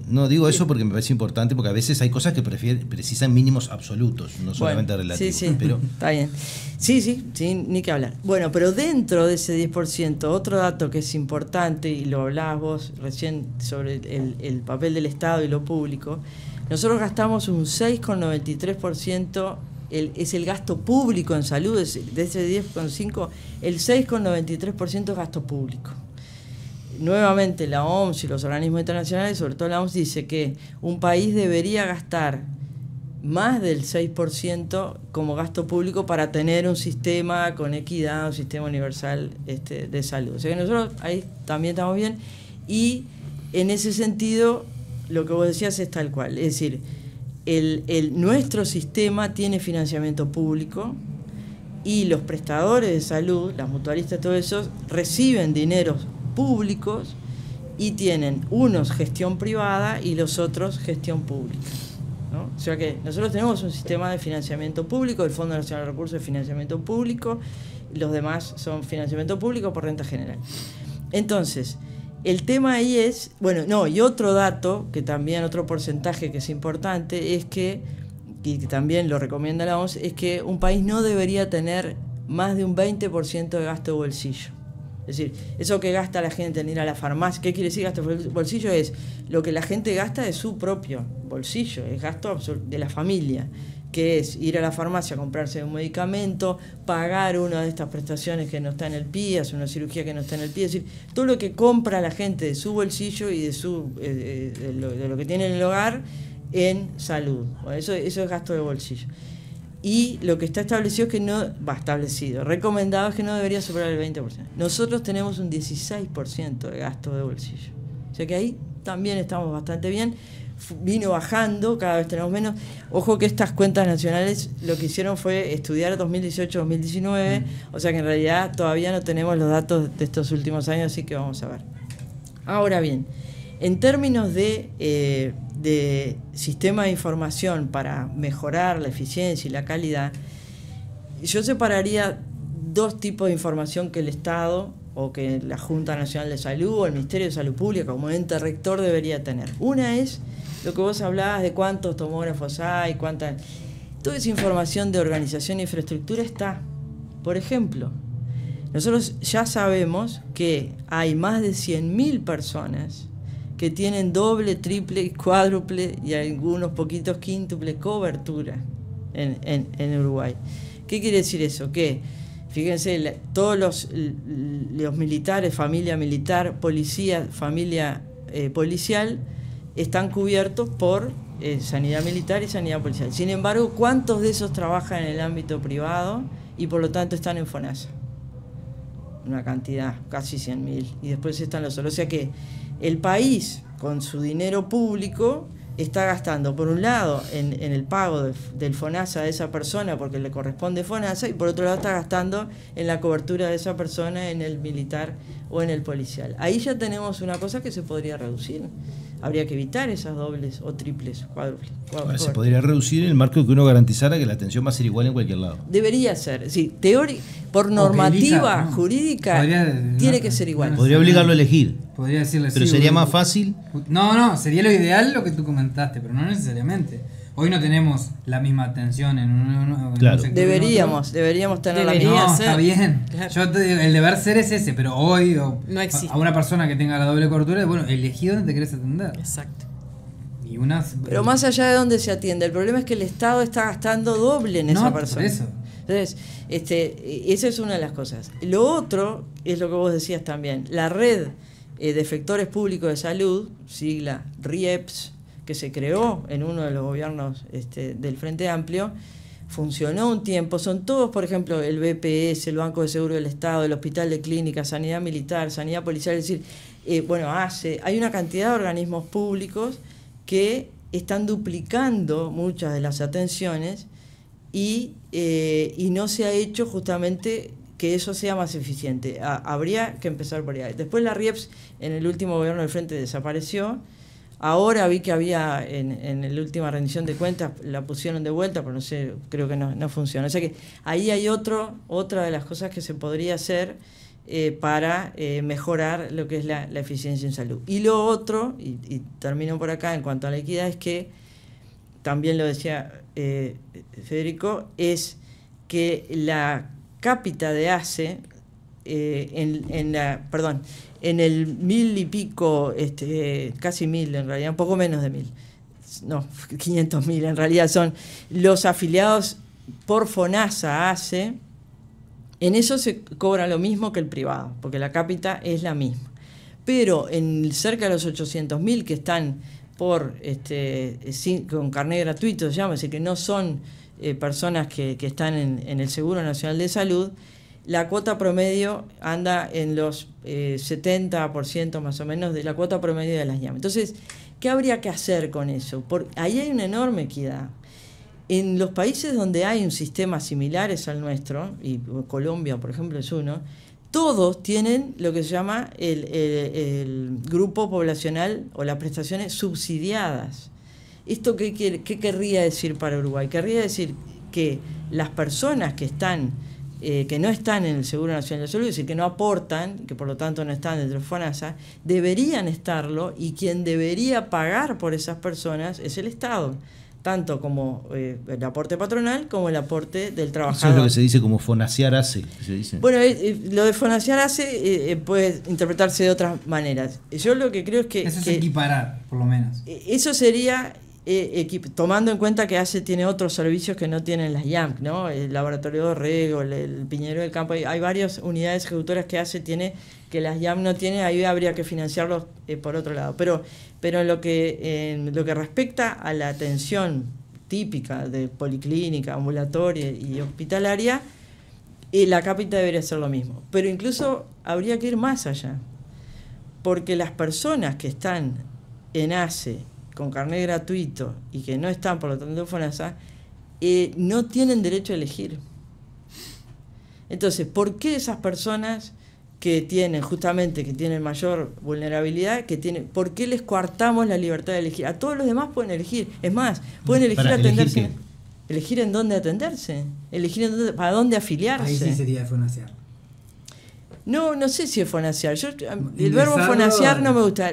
No digo eso porque me parece importante, porque a veces hay cosas que precisan mínimos absolutos, no solamente relativos. Sí, pero... está bien. Sí, ni que hablar. Bueno, pero dentro de ese 10%, otro dato que es importante, y lo hablabas vos recién sobre el papel del Estado y lo público, nosotros gastamos un 6,93%, es el gasto público en salud, de ese 10,5%, el 6,93% es gasto público. Nuevamente la OMS y los organismos internacionales, sobre todo la OMS, dice que un país debería gastar más del 6% como gasto público para tener un sistema con equidad, un sistema universal de salud. O sea que nosotros ahí también estamos bien, y en ese sentido lo que vos decías es tal cual, es decir, nuestro sistema tiene financiamiento público y los prestadores de salud, las mutualistas, todo eso, reciben dineros públicos y tienen unos gestión privada y los otros gestión pública, ¿no? O sea que nosotros tenemos un sistema de financiamiento público, el Fondo Nacional de Recursos de Financiamiento Público, y los demás son financiamiento público por renta general. Entonces, el tema ahí es, y otro dato, que también otro porcentaje que es importante, es que, y que también lo recomienda la OMS, es que un país no debería tener más de un 20% de gasto de bolsillo. Es decir, eso que gasta la gente en ir a la farmacia, ¿qué quiere decir gasto de bolsillo? Es lo que la gente gasta de su propio bolsillo, es gasto de la familia, que es ir a la farmacia a comprarse un medicamento, pagar una de estas prestaciones que no está en el PIE, hacer una cirugía que no está en el PIE, es decir, todo lo que compra la gente de su bolsillo y de lo que tiene en el hogar en salud. Bueno, eso es gasto de bolsillo. Y lo que está establecido es que recomendado es que no debería superar el 20%. Nosotros tenemos un 16% de gasto de bolsillo. O sea que ahí también estamos bastante bien. Vino bajando, cada vez tenemos menos. Ojo que estas cuentas nacionales lo que hicieron fue estudiar 2018-2019, o sea que en realidad todavía no tenemos los datos de estos últimos años, así que vamos a ver. Ahora bien, en términos de sistema de información para mejorar la eficiencia y la calidad, yo separaría dos tipos de información que el Estado o que la Junta Nacional de Salud o el Ministerio de Salud Pública como ente rector debería tener. Una es lo que vos hablabas de cuántos tomógrafos hay, toda esa información de organización e infraestructura está. Por ejemplo, nosotros ya sabemos que hay más de 100.000 personas que tienen doble, triple, cuádruple y algunos poquitos quíntuple cobertura en Uruguay. ¿Qué quiere decir eso? Que, fíjense, todos los militares, familia militar, policía, familia policial, están cubiertos por sanidad militar y sanidad policial. Sin embargo, ¿cuántos de esos trabajan en el ámbito privado y por lo tanto están en FONASA? Una cantidad, casi 100.000. Y después están los otros. O sea que el país, con su dinero público, está gastando, por un lado, en el pago del FONASA de esa persona, porque le corresponde FONASA, y por otro lado está gastando en la cobertura de esa persona en el militar o en el policial. Ahí ya tenemos una cosa que se podría reducir. Habría que evitar esas dobles o triples, cuádruples. Ahora, se podría reducir en el marco que uno garantizara que la atención va a ser igual en cualquier lado. Debería ser, sí, por normativa jurídica tiene que ser igual. Podría obligarlo a elegir. Podría decirle pero sí, sería más fácil. No, sería lo ideal lo que tú comentaste, pero no necesariamente. Hoy no tenemos la misma atención en un claro. sector. Deberíamos tener la misma. No, está bien. Claro. Yo te digo, el deber ser es ese, pero hoy no existe. a una persona que tenga la doble cobertura, bueno, elegí dónde te querés atender. Exacto. Pero más allá de dónde se atiende, el problema es que el Estado está gastando doble en esa persona. Por eso. Entonces, esa es una de las cosas. Lo otro es lo que vos decías también, la red de efectores públicos de salud, sigla RIEPS, que se creó en uno de los gobiernos del Frente Amplio, funcionó un tiempo, son todos, por ejemplo, el BPS, el Banco de Seguro del Estado, el Hospital de Clínica, Sanidad Militar, Sanidad Policial, es decir, hay una cantidad de organismos públicos que están duplicando muchas de las atenciones y no se ha hecho justamente que eso sea más eficiente. Habría que empezar por ahí. Después la RIEPS en el último gobierno del Frente desapareció. Ahora vi que había en la última rendición de cuentas, la pusieron de vuelta, pero no sé, creo que no funciona. O sea que ahí hay otra de las cosas que se podría hacer para mejorar lo que es la eficiencia en salud. Y lo otro, y termino por acá en cuanto a la equidad, es que, también lo decía Federico, es que la cápita de ACE, en el 1000 y pico, casi 1000 en realidad, un poco menos de 1000, no, 500.000 en realidad son los afiliados por FONASA ACE, en eso se cobra lo mismo que el privado, porque la cápita es la misma. Pero en cerca de los 800.000 que están con carnet gratuito, se llama, es decir, que no son personas que están en el Seguro Nacional de Salud, la cuota promedio anda en los 70% más o menos de la cuota promedio de las IAM. Entonces, ¿qué habría que hacer con eso? Ahí hay una enorme equidad. En los países donde hay un sistema similares al nuestro, y Colombia, por ejemplo, es uno, todos tienen lo que se llama el grupo poblacional o las prestaciones subsidiadas. ¿Esto qué querría decir para Uruguay? Querría decir que las personas que no están en el Seguro Nacional de Salud, es decir, que no aportan, que por lo tanto no están dentro de FONASA, deberían estarlo, y quien debería pagar por esas personas es el Estado, tanto como el aporte patronal como el aporte del trabajador. Eso es lo que se dice como fonasear hace, se dice. Bueno, lo de fonasear hace puede interpretarse de otras maneras. Yo lo que creo es que... Eso es equiparar, por lo menos. Eso sería... tomando en cuenta que ACE tiene otros servicios que no tienen las IAMC, ¿no? El laboratorio de Rego, el Piñero del Campo, hay varias unidades ejecutoras que ACE tiene que las IAMC no tienen, ahí habría que financiarlos por otro lado. Pero en lo que respecta a la atención típica de policlínica, ambulatoria y hospitalaria, la cápita debería ser lo mismo. Pero incluso habría que ir más allá, porque las personas que están en ACE con carnet gratuito y que no están por lo tanto en FONASA, no tienen derecho a elegir. Entonces, ¿por qué esas personas que tienen mayor vulnerabilidad, por qué les coartamos la libertad de elegir? A todos los demás pueden elegir. Es más, pueden elegir atenderse. Elegir en dónde atenderse, para dónde afiliarse. Ahí sí sería fonasear. No sé si es fonasear. El verbo fonasear no me gusta.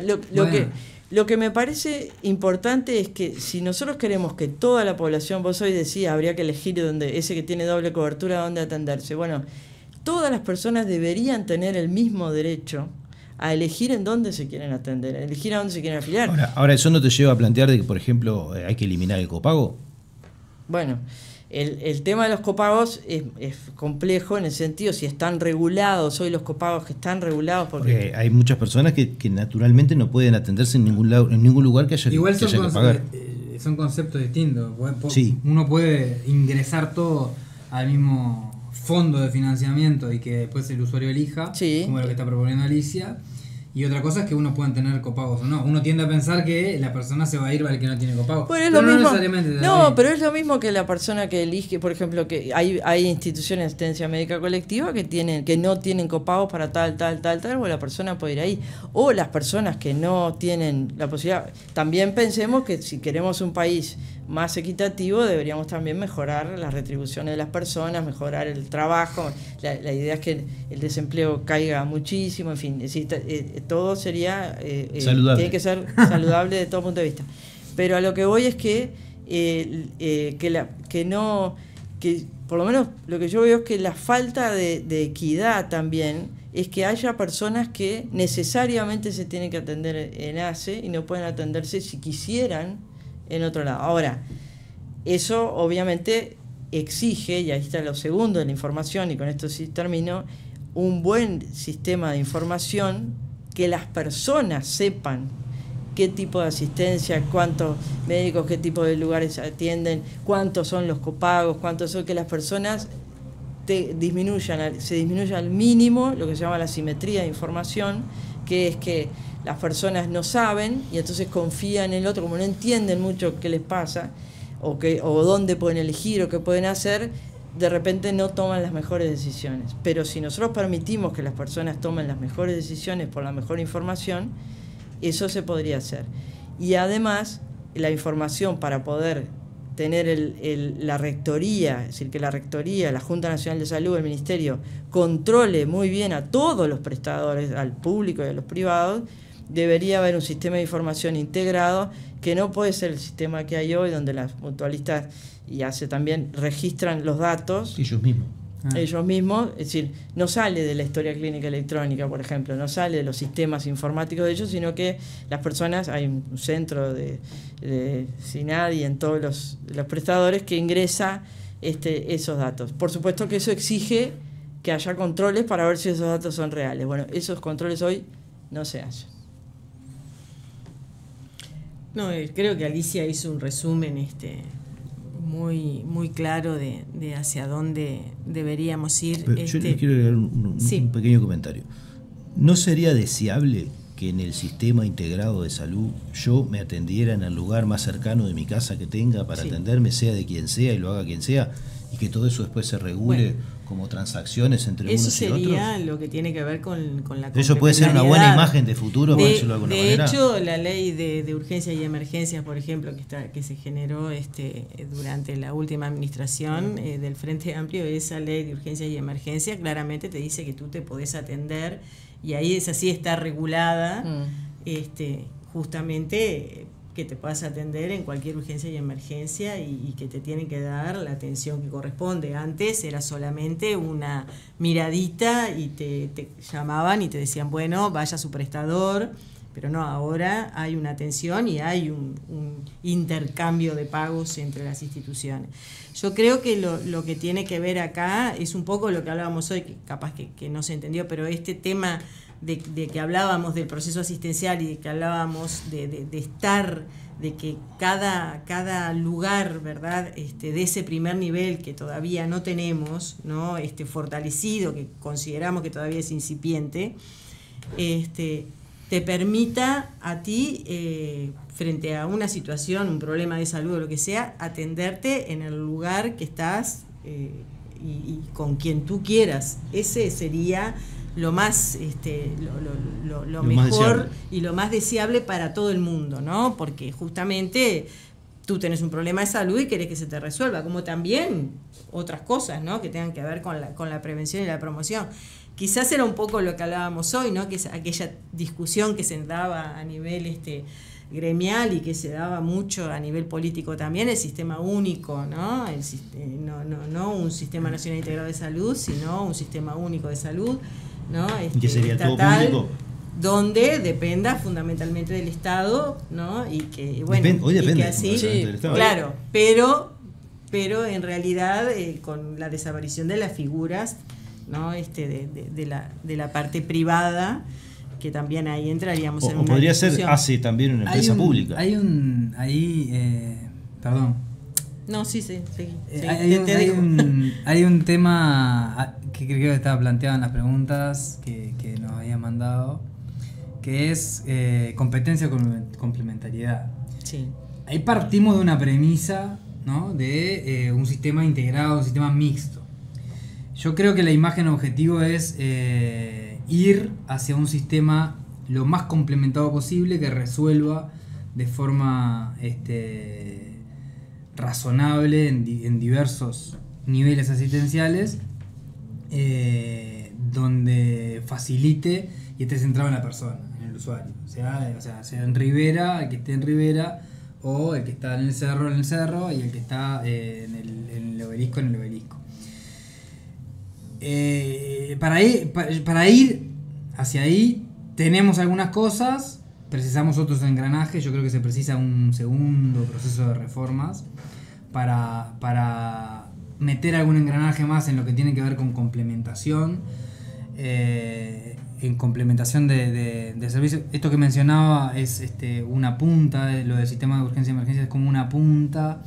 Lo que me parece importante es que si nosotros queremos que toda la población, vos hoy decías, habría que elegir ese que tiene doble cobertura dónde atenderse. Bueno, todas las personas deberían tener el mismo derecho a elegir en dónde se quieren atender, a elegir a dónde se quieren afiliar. Ahora eso no te lleva a plantear de que, por ejemplo, hay que eliminar el copago. Bueno, el tema de los copagos es complejo en el sentido si están regulados hoy los copagos, que están regulados porque hay muchas personas que naturalmente no pueden atenderse en ningún lugar que haya que pagar. Son conceptos distintos. Sí. Uno puede ingresar todo al mismo fondo de financiamiento y que después el usuario elija, sí, como lo que está proponiendo Alicia, Y otra cosa es que uno puedan tener copagos o no. Uno tiende a pensar que la persona se va a ir para el que no tiene copagos. Pero es lo mismo, necesariamente. pero es lo mismo que la persona que elige, por ejemplo, que hay instituciones de asistencia médica colectiva que no tienen copagos para tal, o la persona puede ir ahí. O las personas que no tienen la posibilidad. También pensemos que si queremos un país más equitativo, deberíamos también mejorar las retribuciones de las personas, mejorar el trabajo. La idea es que el desempleo caiga muchísimo, en fin, todo sería saludable. Tiene que ser saludable de todo punto de vista. Pero a lo que voy es que por lo menos lo que yo veo es que la falta de equidad también es que haya personas que necesariamente se tienen que atender en ACE y no pueden atenderse si quisieran en otro lado. Ahora, eso obviamente exige, y ahí está lo segundo de la información, y con esto sí termino, un buen sistema de información, que las personas sepan qué tipo de asistencia, cuántos médicos, qué tipo de lugares atienden, cuántos son los copagos, cuántos son, que las personas se disminuya al mínimo lo que se llama la simetría de información, que es que las personas no saben y entonces confían en el otro, como no entienden mucho qué les pasa o dónde pueden elegir o qué pueden hacer, de repente no toman las mejores decisiones. Pero si nosotros permitimos que las personas tomen las mejores decisiones por la mejor información, eso se podría hacer. Y además, la información para poder tener la rectoría, es decir, que la rectoría, la Junta Nacional de Salud, el Ministerio, controle muy bien a todos los prestadores, al público y a los privados, debería haber un sistema de información integrado, que no puede ser el sistema que hay hoy, donde las mutualistas y ACE también registran los datos. Ellos mismos, es decir, no sale de la historia clínica electrónica, por ejemplo, no sale de los sistemas informáticos de ellos, sino que las personas, hay un centro de SINAD y en todos los prestadores que ingresa esos datos. Por supuesto que eso exige que haya controles para ver si esos datos son reales. Bueno, esos controles hoy no se hacen. No, creo que Alicia hizo un resumen muy, muy claro de hacia dónde deberíamos ir. Yo le quiero agregar un pequeño comentario. ¿No sería deseable que en el sistema integrado de salud yo me atendiera en el lugar más cercano de mi casa que tenga para atenderme, sea de quien sea y lo haga quien sea, y que todo eso después se regule como transacciones entre unos y otros? Eso sería lo que tiene que ver con la complementariedad. Eso puede ser una buena imagen de futuro, por decirlo de alguna manera. De hecho, la ley de urgencias y emergencias, por ejemplo, que se generó durante la última administración del Frente Amplio, esa ley de urgencias y emergencias claramente te dice que tú te podés atender, y ahí es así, está regulada, justamente que te puedas atender en cualquier urgencia y emergencia y que te tienen que dar la atención que corresponde. Antes era solamente una miradita y te llamaban y te decían, bueno, vaya a su prestador, pero no, ahora hay una atención y hay un intercambio de pagos entre las instituciones. Yo creo que lo que tiene que ver acá es un poco lo que hablábamos hoy, que capaz que no se entendió, pero este tema de que hablábamos del proceso asistencial y de que hablábamos de estar, de que cada lugar, ¿verdad?, de ese primer nivel que todavía no tenemos, ¿no?, fortalecido, que consideramos que todavía es incipiente, te permita a ti, frente a una situación, un problema de salud o lo que sea, atenderte en el lugar que estás y con quien tú quieras. Ese sería lo más lo mejor más y lo más deseable para todo el mundo, ¿no? Porque justamente tú tenés un problema de salud y querés que se te resuelva, como también otras cosas, ¿no?, que tengan que ver con la prevención y la promoción. Quizás era un poco lo que hablábamos hoy, ¿no?, que es aquella discusión que se daba a nivel gremial y que se daba mucho a nivel político también, el sistema único, ¿no? No un sistema nacional integrado de salud, sino un sistema único de salud, ¿no? ¿Qué sería estatal, todo público? Donde dependa fundamentalmente del Estado, ¿no? Y que, bueno, hoy depende y que así, del Estado. Claro, pero en realidad con la desaparición de las figuras, ¿no?, de la parte privada, que también ahí entraríamos en una podría discusión. ser ACE también una empresa pública. Perdón. No, sí. Hay un tema que creo que estaba planteado en las preguntas que nos habían mandado, que es competencia complementariedad. Sí. Ahí partimos de una premisa, ¿no? De un sistema integrado, un sistema mixto. Yo creo que la imagen objetivo es ir hacia un sistema lo más complementado posible que resuelva de forma razonable en diversos niveles asistenciales, donde facilite y esté centrado en la persona, en el usuario. Sea en Rivera, el que esté en Rivera, o el que está en el cerro, y el que está en el obelisco, en el obelisco. Para ir hacia ahí tenemos algunas cosas, precisamos otros engranajes. Yo creo que se precisa un segundo proceso de reformas para meter algún engranaje más en lo que tiene que ver con complementación, en complementación de servicios. Esto que mencionaba es una punta, lo del sistema de urgencia y emergencia es como una punta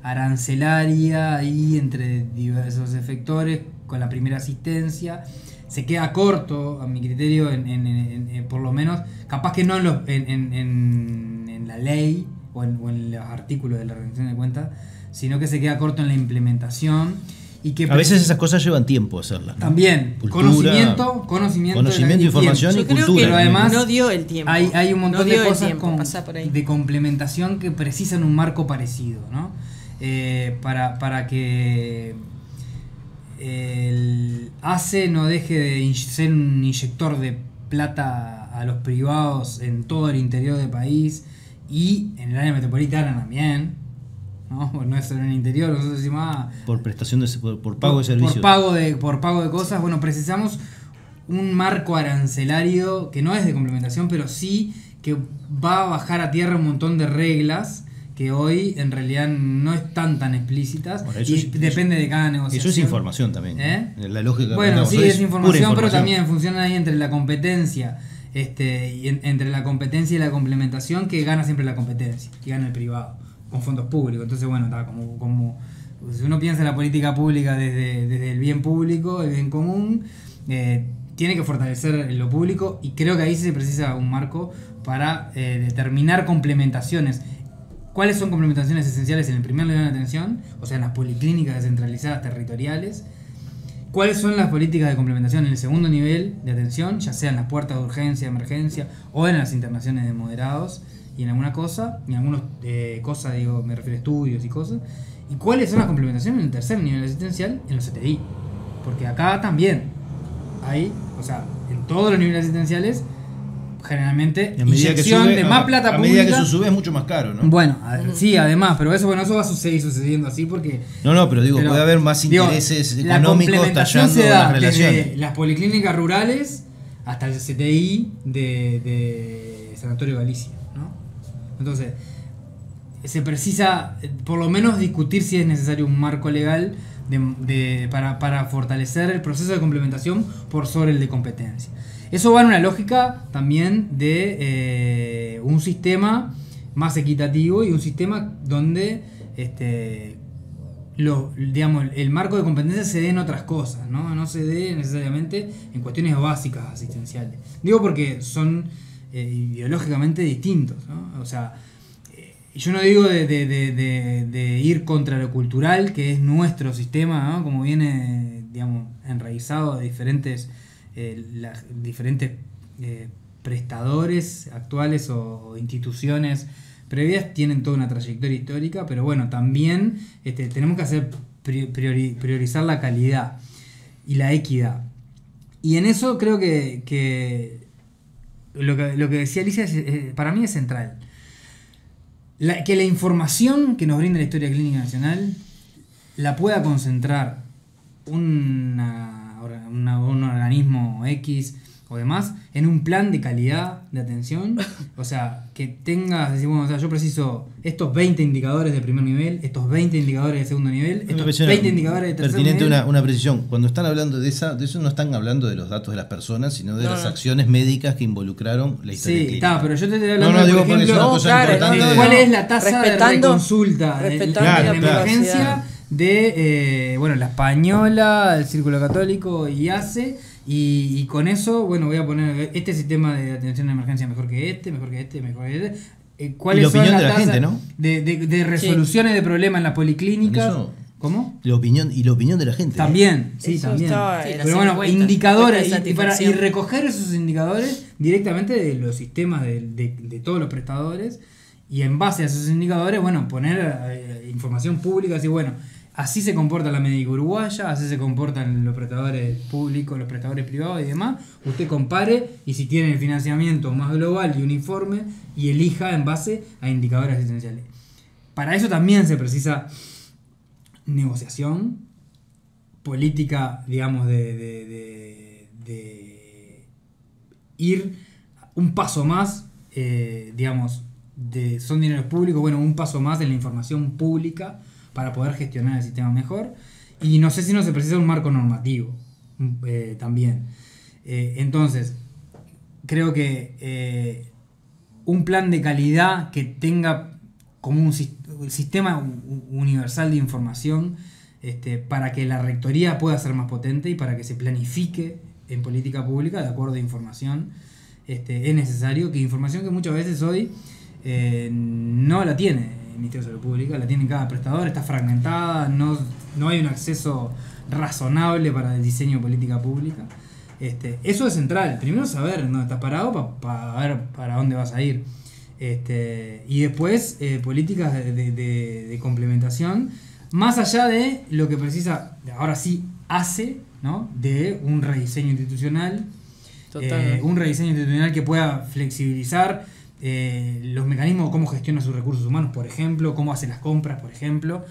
arancelaria ahí entre diversos efectores con la primera asistencia. Se queda corto, a mi criterio, por lo menos, capaz que no en la ley o en los artículos de la rendición de cuentas, sino que se queda corto en la implementación. Y que a veces esas cosas llevan tiempo hacerlas, ¿no? También, cultura, conocimiento, información y cultura. cultura. Pero además no dio el tiempo. Hay un montón de cosas de complementación que precisan un marco parecido, ¿no? Para que el ACE no deje de ser un inyector de plata a los privados en todo el interior del país y en el área metropolitana también, ¿no? Pues no es solo en el interior, nosotros decimos por prestación por pago de servicios. Por pago de cosas. Bueno, precisamos un marco arancelario que no es de complementación, pero sí que va a bajar a tierra un montón de reglas que hoy en realidad no están tan explícitas, bueno, depende de cada negociación. Eso es información también. La lógica. Bueno, sí, es información, pero también funciona ahí entre la competencia, y entre la competencia y la complementación, que gana siempre la competencia, que gana el privado, con fondos públicos. Entonces, bueno, está como si uno piensa en la política pública desde el bien público, el bien común, tiene que fortalecer lo público, y creo que ahí se precisa un marco para determinar complementaciones. ¿Cuáles son complementaciones esenciales en el primer nivel de atención? O sea, en las policlínicas descentralizadas territoriales. ¿Cuáles son las políticas de complementación en el segundo nivel de atención? Ya sea en las puertas de urgencia, emergencia, o en las internaciones de moderados, y en alguna cosa, y en algunas cosas, digo, me refiero a estudios y cosas. ¿Y cuáles son las complementaciones en el tercer nivel asistencial? En los CTI. Porque acá también hay, o sea, en todos los niveles asistenciales, generalmente inyección de más plata pública. A medida que eso sube es mucho más caro, ¿no? Bueno, sí, además, pero eso va a seguir sucediendo así porque... No, pero puede haber más intereses económicos tallando las relaciones. Desde las policlínicas rurales hasta el CTI de Sanatorio Galicia, ¿no? Entonces, se precisa por lo menos discutir si es necesario un marco legal para fortalecer el proceso de complementación por sobre el de competencia. Eso va en una lógica también de un sistema más equitativo y un sistema donde el marco de competencia se dé en otras cosas, no se dé necesariamente en cuestiones básicas asistenciales. Digo porque son ideológicamente distintos, ¿no? O sea, yo no digo de ir contra lo cultural, que es nuestro sistema, ¿no? Como viene, enraizado de diferentes prestadores actuales o instituciones previas, tienen toda una trayectoria histórica, pero bueno, también tenemos que hacer priorizar la calidad y la equidad. Y en eso creo que lo que decía Alicia para mí es central. Que la información que nos brinda la historia clínica nacional la pueda concentrar un organismo X o demás en un plan de calidad de atención. O sea, que tengas, yo preciso estos 20 indicadores de primer nivel, estos 20 indicadores de segundo nivel, estos 20 indicadores de tercer nivel. Pertinente una precisión. Cuando están hablando de eso no están hablando de los datos de las personas, sino de las acciones médicas que involucraron la historia clínica. Sí, está, pero yo te estoy hablando, por ejemplo, ¿cuál es la tasa de reconsulta en la emergencia de la Española, el Círculo Católico y ACE, Y con eso, bueno, voy a poner este sistema de atención a emergencia mejor que este, mejor que este, mejor que este. ¿Cuáles Y la opinión son las de la tasas gente, ¿no? de resoluciones de problemas en las policlínicas? Eso- ¿Cómo? La opinión de la gente. También, sí, Eso también. estaba- Sí, las Pero bueno, encuestas, indicadores encuestas de y satisfacción. recoger esos indicadores directamente de los sistemas de todos los prestadores y en base a esos indicadores, bueno, poner información pública, así bueno, así se comporta la médica uruguaya, así se comportan los prestadores públicos, los prestadores privados y demás. Usted compare y si tiene el financiamiento más global y uniforme y elija en base a indicadores asistenciales. Para eso también se precisa negociación, política, digamos, de ir un paso más, digamos, son dineros públicos, bueno, un paso más en la información pública para poder gestionar el sistema mejor. Y no sé si no se precisa un marco normativo también. Entonces, creo que un plan de calidad que tenga como un sistema universal de información para que la rectoría pueda ser más potente y para que se planifique en política pública de acuerdo a información, es necesario que información que muchas veces hoy no la tiene el Ministerio de Salud Pública, la tiene cada prestador, está fragmentada, no hay un acceso razonable para el diseño de política pública. Eso es central, primero saber dónde estás parado para ver para dónde vas a ir. Y después políticas de complementación, más allá de lo que precisa, ahora sí hace, ¿no? De un rediseño institucional, un rediseño institucional que pueda flexibilizar los mecanismos, cómo gestiona sus recursos humanos, por ejemplo, cómo hace las compras, por ejemplo,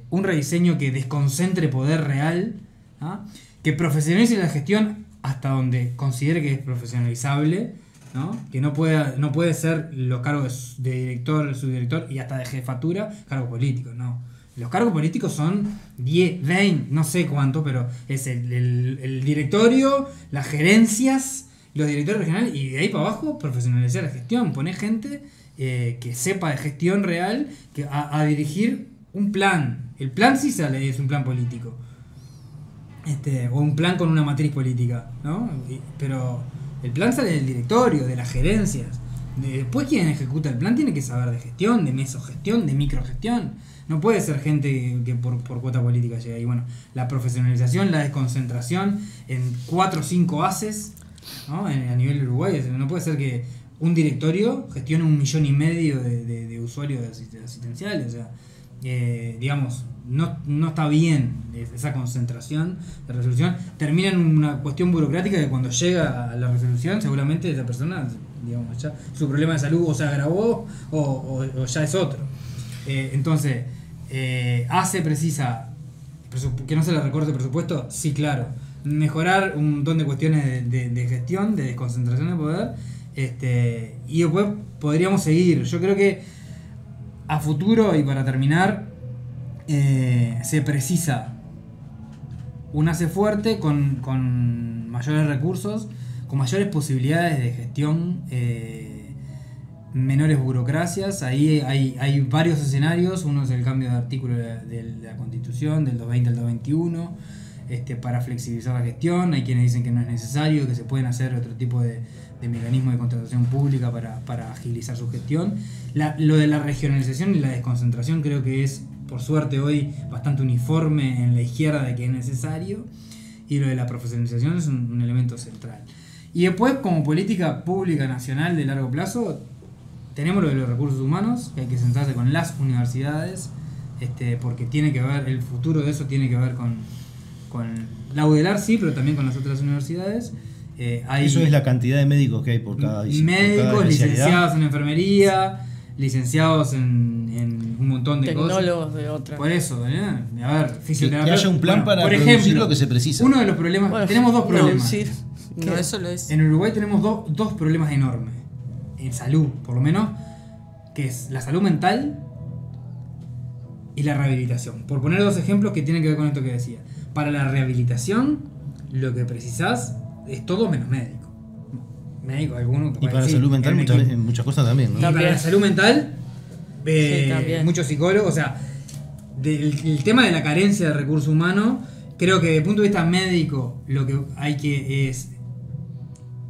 un rediseño que desconcentre poder real, ¿ah? Que profesionalice la gestión hasta donde considere que es profesionalizable, ¿no? Que no puede ser los cargos de director, subdirector y hasta de jefatura, cargos políticos, no. Los cargos políticos son 10, 20, no sé cuánto, pero es el directorio, las gerencias, los directores regionales y de ahí para abajo profesionalizar la gestión, poner gente que sepa de gestión real, que a dirigir un plan. El plan sí sale, es un plan político. O un plan con una matriz política, ¿no? Pero el plan sale del directorio, de las gerencias. Después quien ejecuta el plan tiene que saber de gestión, de mesogestión, de microgestión. No puede ser gente que por cuota política llega ahí. Bueno, la profesionalización, la desconcentración en 4 o 5 haces, ¿no? A nivel Uruguay. No puede ser que un directorio gestione 1,5 millones de usuarios asistenciales. O sea, digamos, no está bien esa concentración de resolución. Termina en una cuestión burocrática que cuando llega a la resolución, seguramente esa persona, digamos, ya su problema de salud o se agravó o ya es otro. Entonces, precisa que no se le recorte presupuesto, sí, claro. Mejorar un montón de cuestiones de gestión, de desconcentración de poder, y después podríamos seguir. Yo creo que a futuro, y para terminar, se precisa un ACE fuerte con mayores recursos, con mayores posibilidades de gestión, menores burocracias. Ahí hay varios escenarios. Uno es el cambio de artículo de la Constitución del 220 al 221 para flexibilizar la gestión. Hay quienes dicen que no es necesario, que se pueden hacer otro tipo de mecanismos de contratación pública para agilizar su gestión. Lo de la regionalización y la desconcentración creo que es, por suerte hoy, bastante uniforme en la izquierda de que es necesario, y lo de la profesionalización es un elemento central. Y después, como política pública nacional de largo plazo, tenemos lo de los recursos humanos, que hay que sentarse con las universidades, porque tiene que ver, el futuro de eso tiene que ver con la UDELAR, sí, pero también con las otras universidades. Eso es la cantidad de médicos que hay por cada médicos, licenciados en enfermería, licenciados en un montón de cosas. Tecnólogos de otras. Por eso, a ver, fisioterapeuta. Que haya un plan para por producir ejemplo, lo que se precisa. Uno de los problemas, tenemos dos problemas. No, eso lo es. En Uruguay tenemos dos problemas enormes, en salud, por lo menos, que es la salud mental y la rehabilitación. Por poner dos ejemplos que tienen que ver con esto que decía. Para la rehabilitación, lo que precisás es todo menos médico. Médico, alguno. Y para la salud mental, muchas cosas también, ¿no? Y para la salud mental, sí, muchos psicólogos, o sea, el tema de la carencia de recursos humanos, creo que desde el punto de vista médico lo que hay que es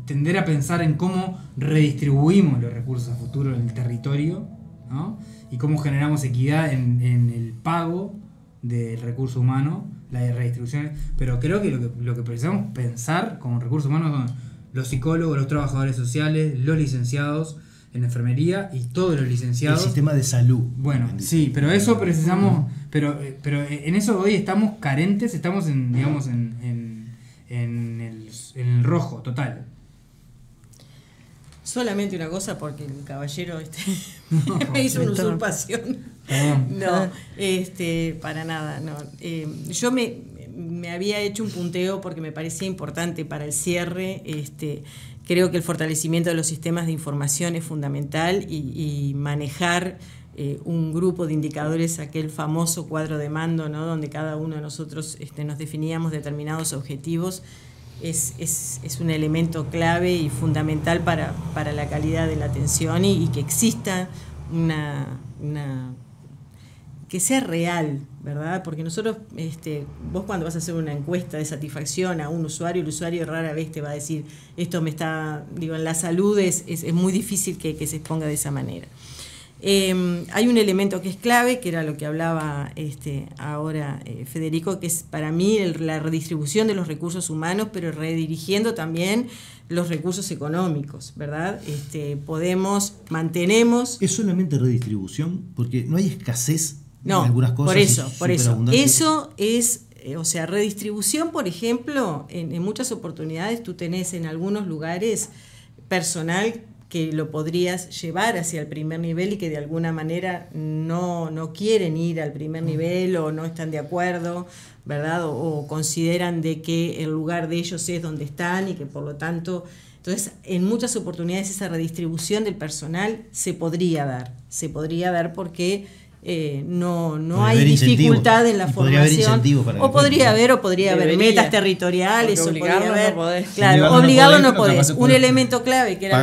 tender a pensar en cómo redistribuimos los recursos a futuro en el territorio, ¿no? Y cómo generamos equidad en el pago del recurso humano, la redistribución. Pero creo que lo que precisamos pensar como recursos humanos son los psicólogos, los trabajadores sociales, los licenciados en enfermería y todos los licenciados. El sistema de salud. Bueno, sí, pero eso precisamos, pero en eso hoy estamos carentes, estamos en, digamos, en el rojo total. Solamente una cosa, porque el caballero me hizo una usurpación. No, para nada, no. Yo me había hecho un punteo porque me parecía importante para el cierre. Creo que el fortalecimiento de los sistemas de información es fundamental y manejar un grupo de indicadores, aquel famoso cuadro de mando, ¿no? Donde cada uno de nosotros nos definíamos determinados objetivos. Es un elemento clave y fundamental para la calidad de la atención y que exista que sea real, ¿verdad? Porque nosotros, vos cuando vas a hacer una encuesta de satisfacción a un usuario, el usuario rara vez te va a decir, esto me está, en la salud es muy difícil que se exponga de esa manera. Hay un elemento que es clave, que era lo que hablaba ahora Federico, que es para mí la redistribución de los recursos humanos, pero redirigiendo también los recursos económicos, ¿verdad? Mantenemos... ¿Es solamente redistribución? Porque no hay escasez en algunas cosas. Por eso. Eso es... redistribución, por ejemplo, en muchas oportunidades tú tenés en algunos lugares personal que lo podrías llevar hacia el primer nivel y que de alguna manera no quieren ir al primer nivel o no están de acuerdo, ¿verdad? O consideran de que el lugar de ellos es donde están y que por lo tanto... Entonces, en muchas oportunidades esa redistribución del personal se podría dar porque no hay dificultad en la formación. Podría haber metas territoriales, o podría haber, obligarlo no podés. Un elemento clave que era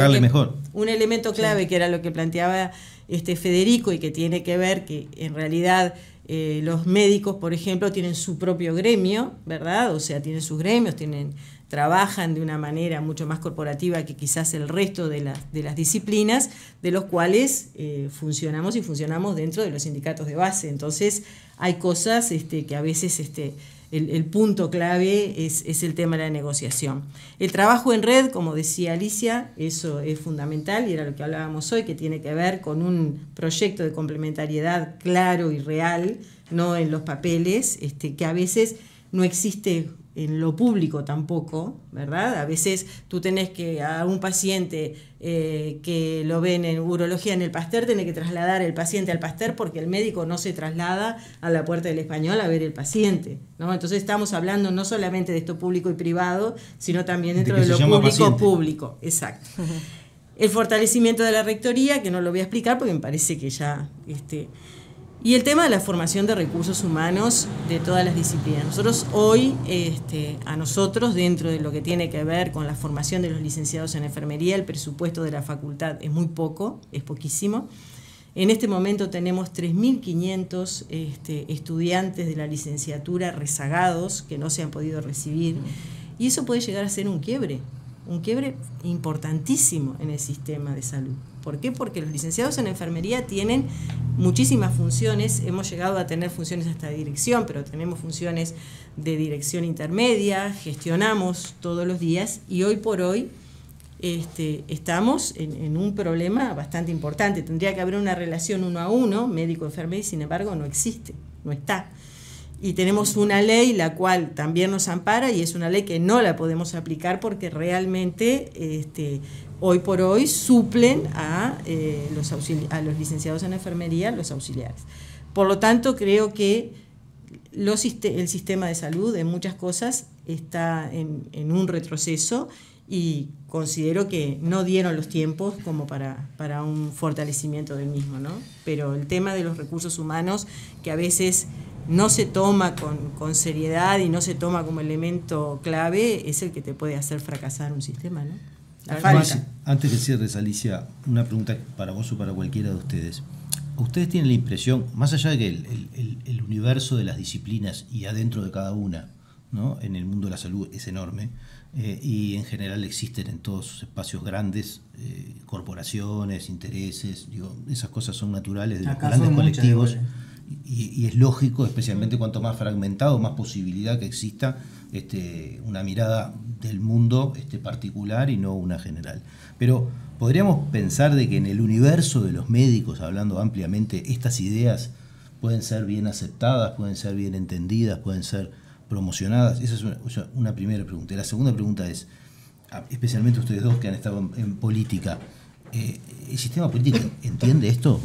que era lo que planteaba Federico y que tiene que ver que en realidad los médicos, por ejemplo, tienen su propio gremio, ¿verdad? O sea, tienen sus gremios, trabajan de una manera mucho más corporativa que quizás el resto de las disciplinas, de los cuales funcionamos dentro de los sindicatos de base. Entonces hay cosas que a veces el punto clave es el tema de la negociación. El trabajo en red, como decía Alicia, eso es fundamental y era lo que hablábamos hoy, que tiene que ver con un proyecto de complementariedad claro y real, no en los papeles, que a veces no existe en lo público tampoco, ¿verdad? A veces tú tenés que a un paciente que lo ven en urología en el Pasteur, tenés que trasladar el paciente al Pasteur porque el médico no se traslada a la Puerta del Español a ver el paciente, ¿no? Entonces estamos hablando no solamente de esto público y privado, sino también dentro de lo público. Exacto. El fortalecimiento de la rectoría, que no lo voy a explicar porque me parece que ya... Y el tema de la formación de recursos humanos de todas las disciplinas. Nosotros hoy, a nosotros, dentro de lo que tiene que ver con la formación de los licenciados en enfermería, el presupuesto de la facultad es muy poco, es poquísimo. En este momento tenemos 3.500 estudiantes de la licenciatura rezagados que no se han podido recibir. Y eso puede llegar a ser un quiebre importantísimo en el sistema de salud. ¿Por qué? Porque los licenciados en enfermería tienen muchísimas funciones, hemos llegado a tener funciones hasta de dirección, pero tenemos funciones de dirección intermedia, gestionamos todos los días y hoy por hoy estamos en un problema bastante importante. Tendría que haber una relación 1 a 1, médico-enfermero, y sin embargo no existe, no está. Y tenemos una ley la cual también nos ampara y es una ley que no la podemos aplicar porque realmente hoy por hoy suplen a los licenciados en enfermería, los auxiliares. Por lo tanto, creo que el sistema de salud en muchas cosas está en un retroceso y considero que no dieron los tiempos como para un fortalecimiento del mismo, ¿no? Pero el tema de los recursos humanos, que a veces no se toma con seriedad y no se toma como elemento clave, es el que te puede hacer fracasar un sistema, ¿no? Antes que cierres, Alicia, una pregunta para vos o para cualquiera de ustedes. ¿Ustedes tienen la impresión, más allá de que el universo de las disciplinas y adentro de cada una ¿no? En el mundo de la salud es enorme, y en general existen en todos sus espacios grandes corporaciones, intereses, digo, esas cosas son naturales de los grandes colectivos, y es lógico, especialmente cuanto más fragmentado, más posibilidad que exista una mirada del mundo particular y no una general. Pero podríamos pensar de que en el universo de los médicos, hablando ampliamente, estas ideas pueden ser bien aceptadas, pueden ser bien entendidas, pueden ser promocionadas. Esa es una primera pregunta. Y la segunda pregunta es, especialmente ustedes dos que han estado en política, ¿el sistema político entiende esto?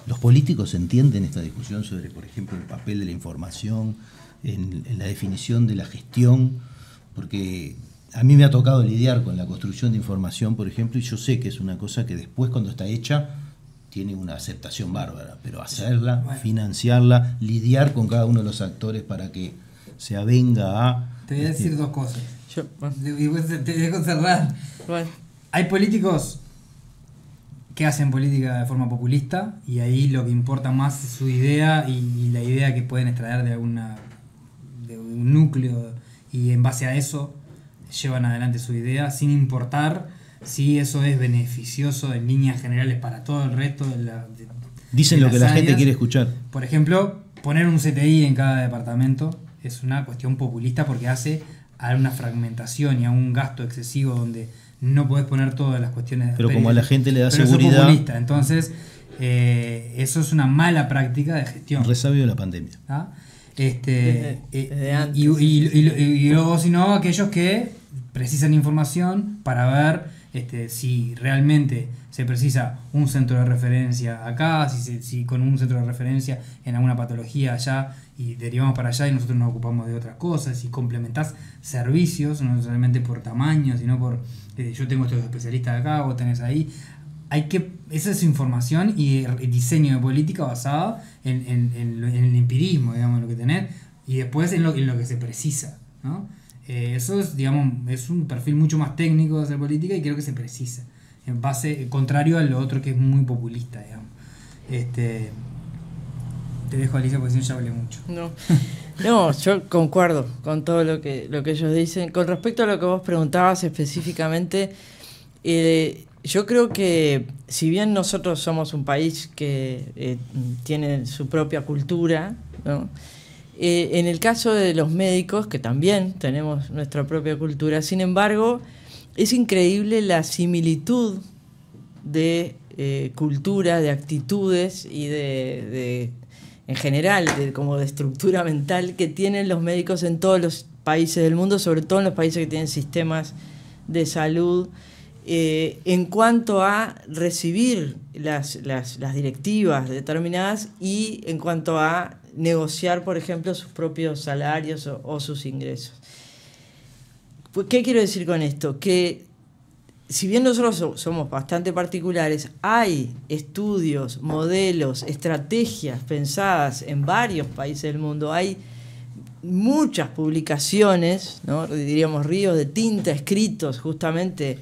¿Los políticos entienden esta discusión sobre, por ejemplo, el papel de la información en la definición de la gestión? Porque a mí me ha tocado lidiar con la construcción de información, por ejemplo, y yo sé que es una cosa que después, cuando está hecha, tiene una aceptación bárbara, pero hacerla, financiarla, lidiar con cada uno de los actores para que se avenga a... Te voy a decir dos cosas. Te dejo cerrar. Bueno. Hay políticos que hacen política de forma populista, y ahí lo que importa más es su idea y la idea que pueden extraer de un núcleo, y en base a eso llevan adelante su idea sin importar si eso es beneficioso en líneas generales para todo el resto dicen lo que la gente quiere escuchar. Por ejemplo, poner un CTI en cada departamento es una cuestión populista, porque hace a una fragmentación y a un gasto excesivo donde no podés poner todas las cuestiones. Pero como a la gente le da pero seguridad. Eso es populista. Entonces, eso es una mala práctica de gestión. Resabio de la pandemia. ¿Ah? Y luego, si no, aquellos que precisan información para ver si realmente se precisa un centro de referencia acá, si con un centro de referencia en alguna patología allá, y derivamos para allá y nosotros nos ocupamos de otras cosas, y complementás servicios, no solamente por tamaño, sino por yo tengo estos especialistas acá, vos tenés ahí. Esa es información y diseño de política basada en el empirismo, digamos, lo que tenés, y después en lo que se precisa, ¿no? Eso es, digamos, es un perfil mucho más técnico de hacer política, y creo que se precisa, en base, contrario a lo otro que es muy populista, digamos. Te dejo, Alicia, porque si no ya hablé mucho. No, yo concuerdo con todo lo que ellos dicen. Con respecto a lo que vos preguntabas específicamente, yo creo que si bien nosotros somos un país que tiene su propia cultura, ¿no? En el caso de los médicos, que también tenemos nuestra propia cultura, sin embargo, es increíble la similitud de cultura, de actitudes y de en general, como de estructura mental que tienen los médicos en todos los países del mundo, sobre todo en los países que tienen sistemas de salud, en cuanto a recibir las directivas determinadas y en cuanto a negociar, por ejemplo, sus propios salarios o sus ingresos. ¿Qué quiero decir con esto? Que si bien nosotros somos bastante particulares, hay estudios, modelos, estrategias pensadas en varios países del mundo, hay muchas publicaciones, ¿no? Diríamos ríos de tinta escritos justamente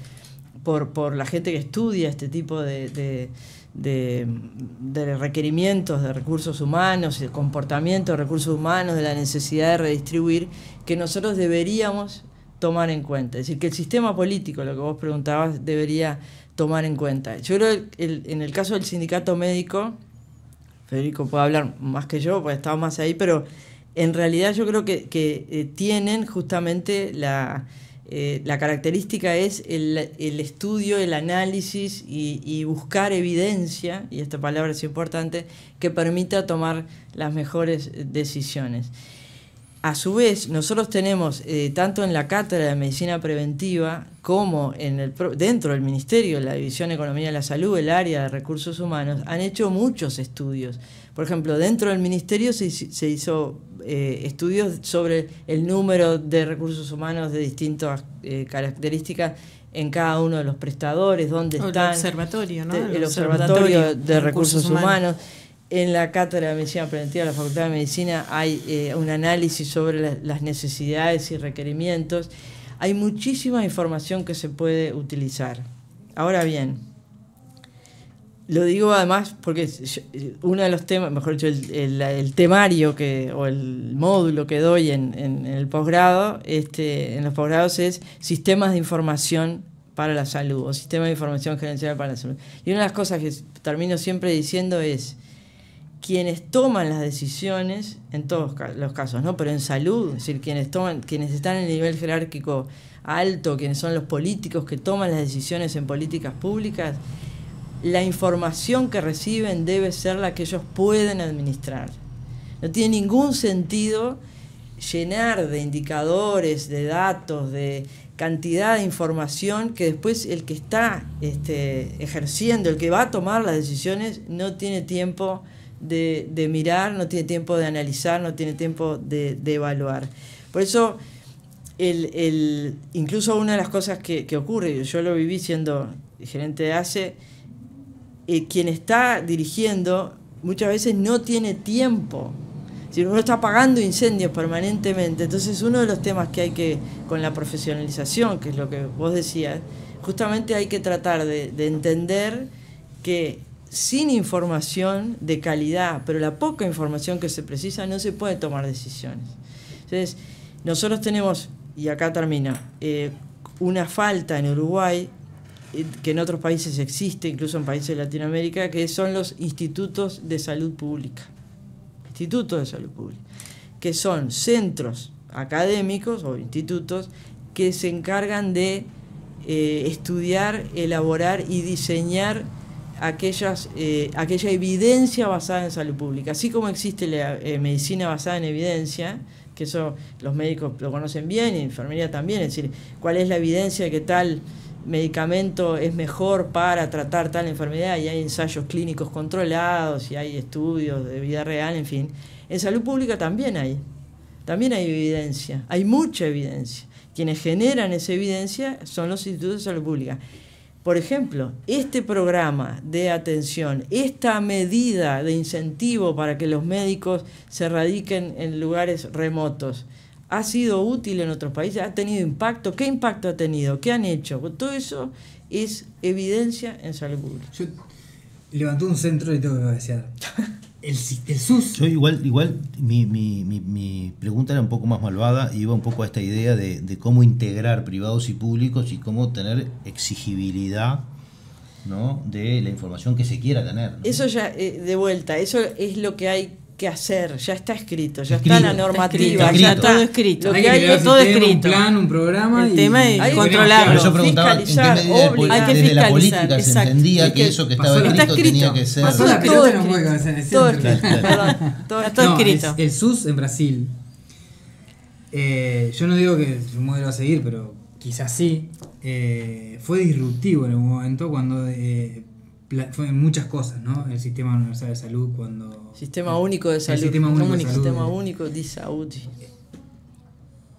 por la gente que estudia este tipo de requerimientos de recursos humanos, de comportamiento de recursos humanos, de la necesidad de redistribuir, que nosotros deberíamos tomar en cuenta. Es decir, que el sistema político, lo que vos preguntabas, debería tomar en cuenta. Yo creo que en el caso del sindicato médico, Federico puede hablar más que yo, porque estaba más ahí, pero en realidad yo creo que tienen justamente la característica es el estudio, el análisis y buscar evidencia, y esta palabra es importante, que permita tomar las mejores decisiones. A su vez, nosotros tenemos, tanto en la Cátedra de Medicina Preventiva como dentro del Ministerio, la División de Economía de la Salud, el área de Recursos Humanos, han hecho muchos estudios. Por ejemplo, dentro del Ministerio se hizo estudios sobre el número de recursos humanos de distintas características en cada uno de los prestadores, dónde están. El observatorio, ¿no? El Observatorio de Recursos Humanos. En la Cátedra de Medicina Preventiva de la Facultad de Medicina hay un análisis sobre las necesidades y requerimientos. Hay muchísima información que se puede utilizar. Ahora bien, Lo digo además porque uno de los temas, mejor dicho, el temario o el módulo que doy en el posgrado, en los posgrados es sistemas de información para la salud o sistemas de información gerencial para la salud. Y una de las cosas que termino siempre diciendo es quienes toman las decisiones, en todos los casos, ¿no? Pero en salud, es decir, quienes están en el nivel jerárquico alto, quienes son los políticos que toman las decisiones en políticas públicas, la información que reciben debe ser la que ellos pueden administrar. No tiene ningún sentido llenar de indicadores, de datos, de cantidad de información que después el que está ejerciendo, el que va a tomar las decisiones, no tiene tiempo de mirar, no tiene tiempo de analizar, no tiene tiempo de evaluar. Por eso, incluso una de las cosas que ocurre, yo lo viví siendo gerente de ACE, quien está dirigiendo muchas veces no tiene tiempo. Si uno está apagando incendios permanentemente, entonces uno de los temas que hay que, con la profesionalización, que es lo que vos decías, justamente hay que tratar de entender que sin información de calidad, pero la poca información que se precisa, no se puede tomar decisiones. Entonces, nosotros tenemos, y acá termino, una falta en Uruguay, que en otros países existe, incluso en países de Latinoamérica, que son los institutos de salud pública. Institutos de salud pública, que son centros académicos o institutos que se encargan de estudiar, elaborar y diseñar aquella evidencia basada en salud pública. Así como existe la medicina basada en evidencia, que eso los médicos lo conocen bien y enfermería también, es decir, cuál es la evidencia de que tal medicamento es mejor para tratar tal enfermedad, y hay ensayos clínicos controlados y hay estudios de vida real, en fin. En salud pública también hay evidencia, hay mucha evidencia. Quienes generan esa evidencia son los institutos de salud pública. Por ejemplo, este programa de atención, esta medida de incentivo para que los médicos se radiquen en lugares remotos, ¿ha sido útil en otros países? ¿Ha tenido impacto? ¿Qué impacto ha tenido? ¿Qué han hecho? Todo eso es evidencia en salud pública. Yo levanté un centro y tengo que decir, el SUS. Yo igual mi pregunta era un poco más malvada y iba un poco a esta idea de cómo integrar privados y públicos y cómo tener exigibilidad, ¿no?, de la información que se quiera tener, ¿no? Eso ya, de vuelta, eso es lo que hay que hacer, ya está escrito, ya está la normativa, ya está todo escrito. Hay que crear todo escrito, un plan, un programa, el tema es controlarlo. Por eso preguntaba en qué medida hay que desde la política fiscalizar, se entendía que eso que estaba escrito tenía que ser. Pasó la pelota, no puede hacer el todo centro. escrito, perdón, todo escrito. El SUS en Brasil, yo no digo que es un modelo a seguir, pero quizás sí, fue disruptivo en algún momento cuando fue en muchas cosas, ¿no? El Sistema Universal de Salud, Sistema Único de Salud. Sistema Único de Salud.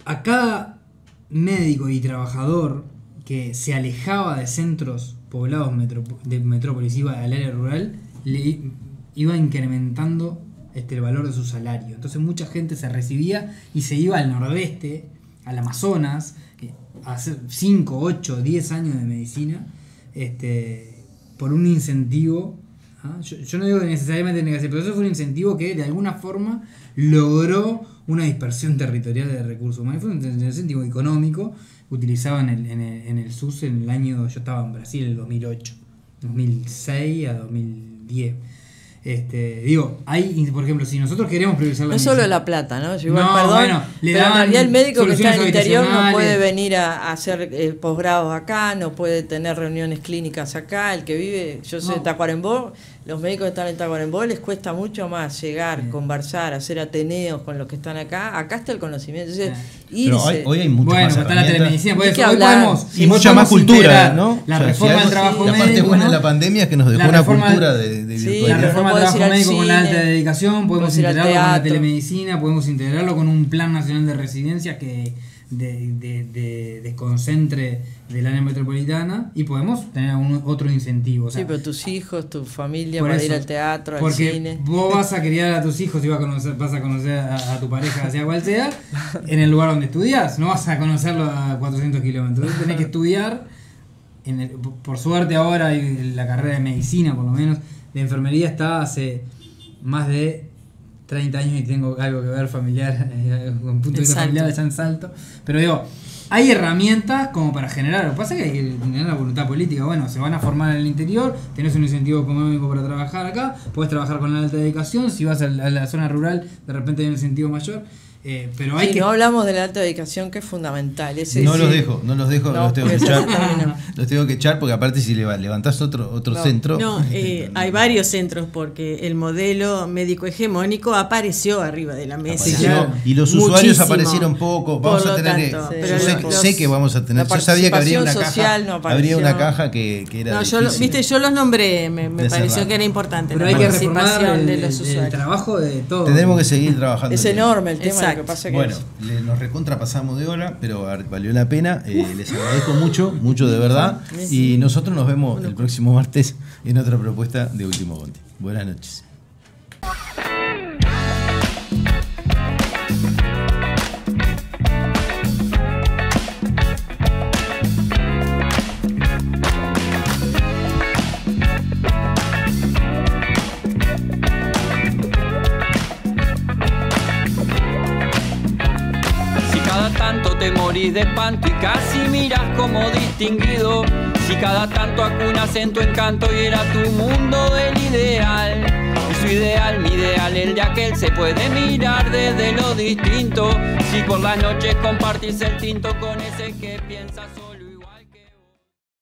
A cada médico y trabajador que se alejaba de centros poblados de metrópolis, iba al área rural, le iba incrementando el valor de su salario. Entonces mucha gente se recibía y se iba al nordeste, al Amazonas, a hacer 5, 8, 10 años de medicina, por un incentivo. Yo no digo que necesariamente tenga que ser, pero eso fue un incentivo que de alguna forma logró una dispersión territorial de recursos humanos. Fue un incentivo económico. Utilizaban en el SUS en el año, yo estaba en Brasil en el 2008, 2006 a 2010. Por ejemplo, si nosotros queremos priorizar la no medicina, solo la plata, ¿no? Igual, no, perdón, bueno, pero en realidad el médico que está en el interior no puede habitacionales. venir a hacer posgrados acá, no puede tener reuniones clínicas acá. El que vive, yo sé, en Tacuarembó, los médicos que están en Tacuarembó les cuesta mucho más llegar, conversar, hacer ateneos con los que están acá. Acá está el conocimiento. Entonces, irse. Hoy hay mucho más está la telemedicina, Hay que hablar. Y mucha más cultura, ¿no? La reforma del trabajo médico. La parte buena de la pandemia es que nos dejó una cultura de virtualidad. La reforma del trabajo médico con la alta dedicación, podemos integrarlo con la telemedicina, podemos integrarlo con un plan nacional de residencias que desconcentre del área metropolitana y podemos tener otro incentivo. O sea, sí, pero tus hijos, tu familia van a ir al teatro, al cine. Porque vos vas a criar a tus hijos y vas a conocer a tu pareja, sea cual sea, en el lugar donde estudias. No vas a conocerlo a 400 kilómetros. Tenés que estudiar por suerte ahora la carrera de medicina, por lo menos, de enfermería está hace más de 30 años y tengo algo que ver familiar, con punto de vista familiar allá en Salto. Pero digo, hay herramientas como para generar. Lo que pasa es que hay que tener la voluntad política. Bueno, se van a formar en el interior, tenés un incentivo económico para trabajar acá, podés trabajar con la alta dedicación. Si vas a la zona rural, de repente hay un incentivo mayor. Pero hay que... no hablamos de la alta dedicación, que es fundamental. Los dejo, los tengo que echar. Los tengo que echar porque aparte si levantás otro centro... No, hay varios centros porque el modelo médico hegemónico apareció arriba de la mesa. Y los usuarios aparecieron poco. Vamos a tener sé que vamos a tener... Yo sabía que habría una caja que era difícil. Yo los nombré, me pareció que era importante. Pero hay que reformar el trabajo de todos. Tendremos que seguir trabajando. Es enorme el tema. Lo que pasa que nos recontrapasamos de hora, pero valió la pena. Les agradezco mucho de verdad. Y nosotros nos vemos el próximo martes en otra propuesta de Último Bondi. Buenas noches. Te morís de espanto y casi miras como distinguido. Si cada tanto acunas en tu encanto y era tu mundo del ideal. Y su ideal, mi ideal, el de aquel se puede mirar desde lo distinto. Si por las noches compartís el tinto con ese que piensa solo.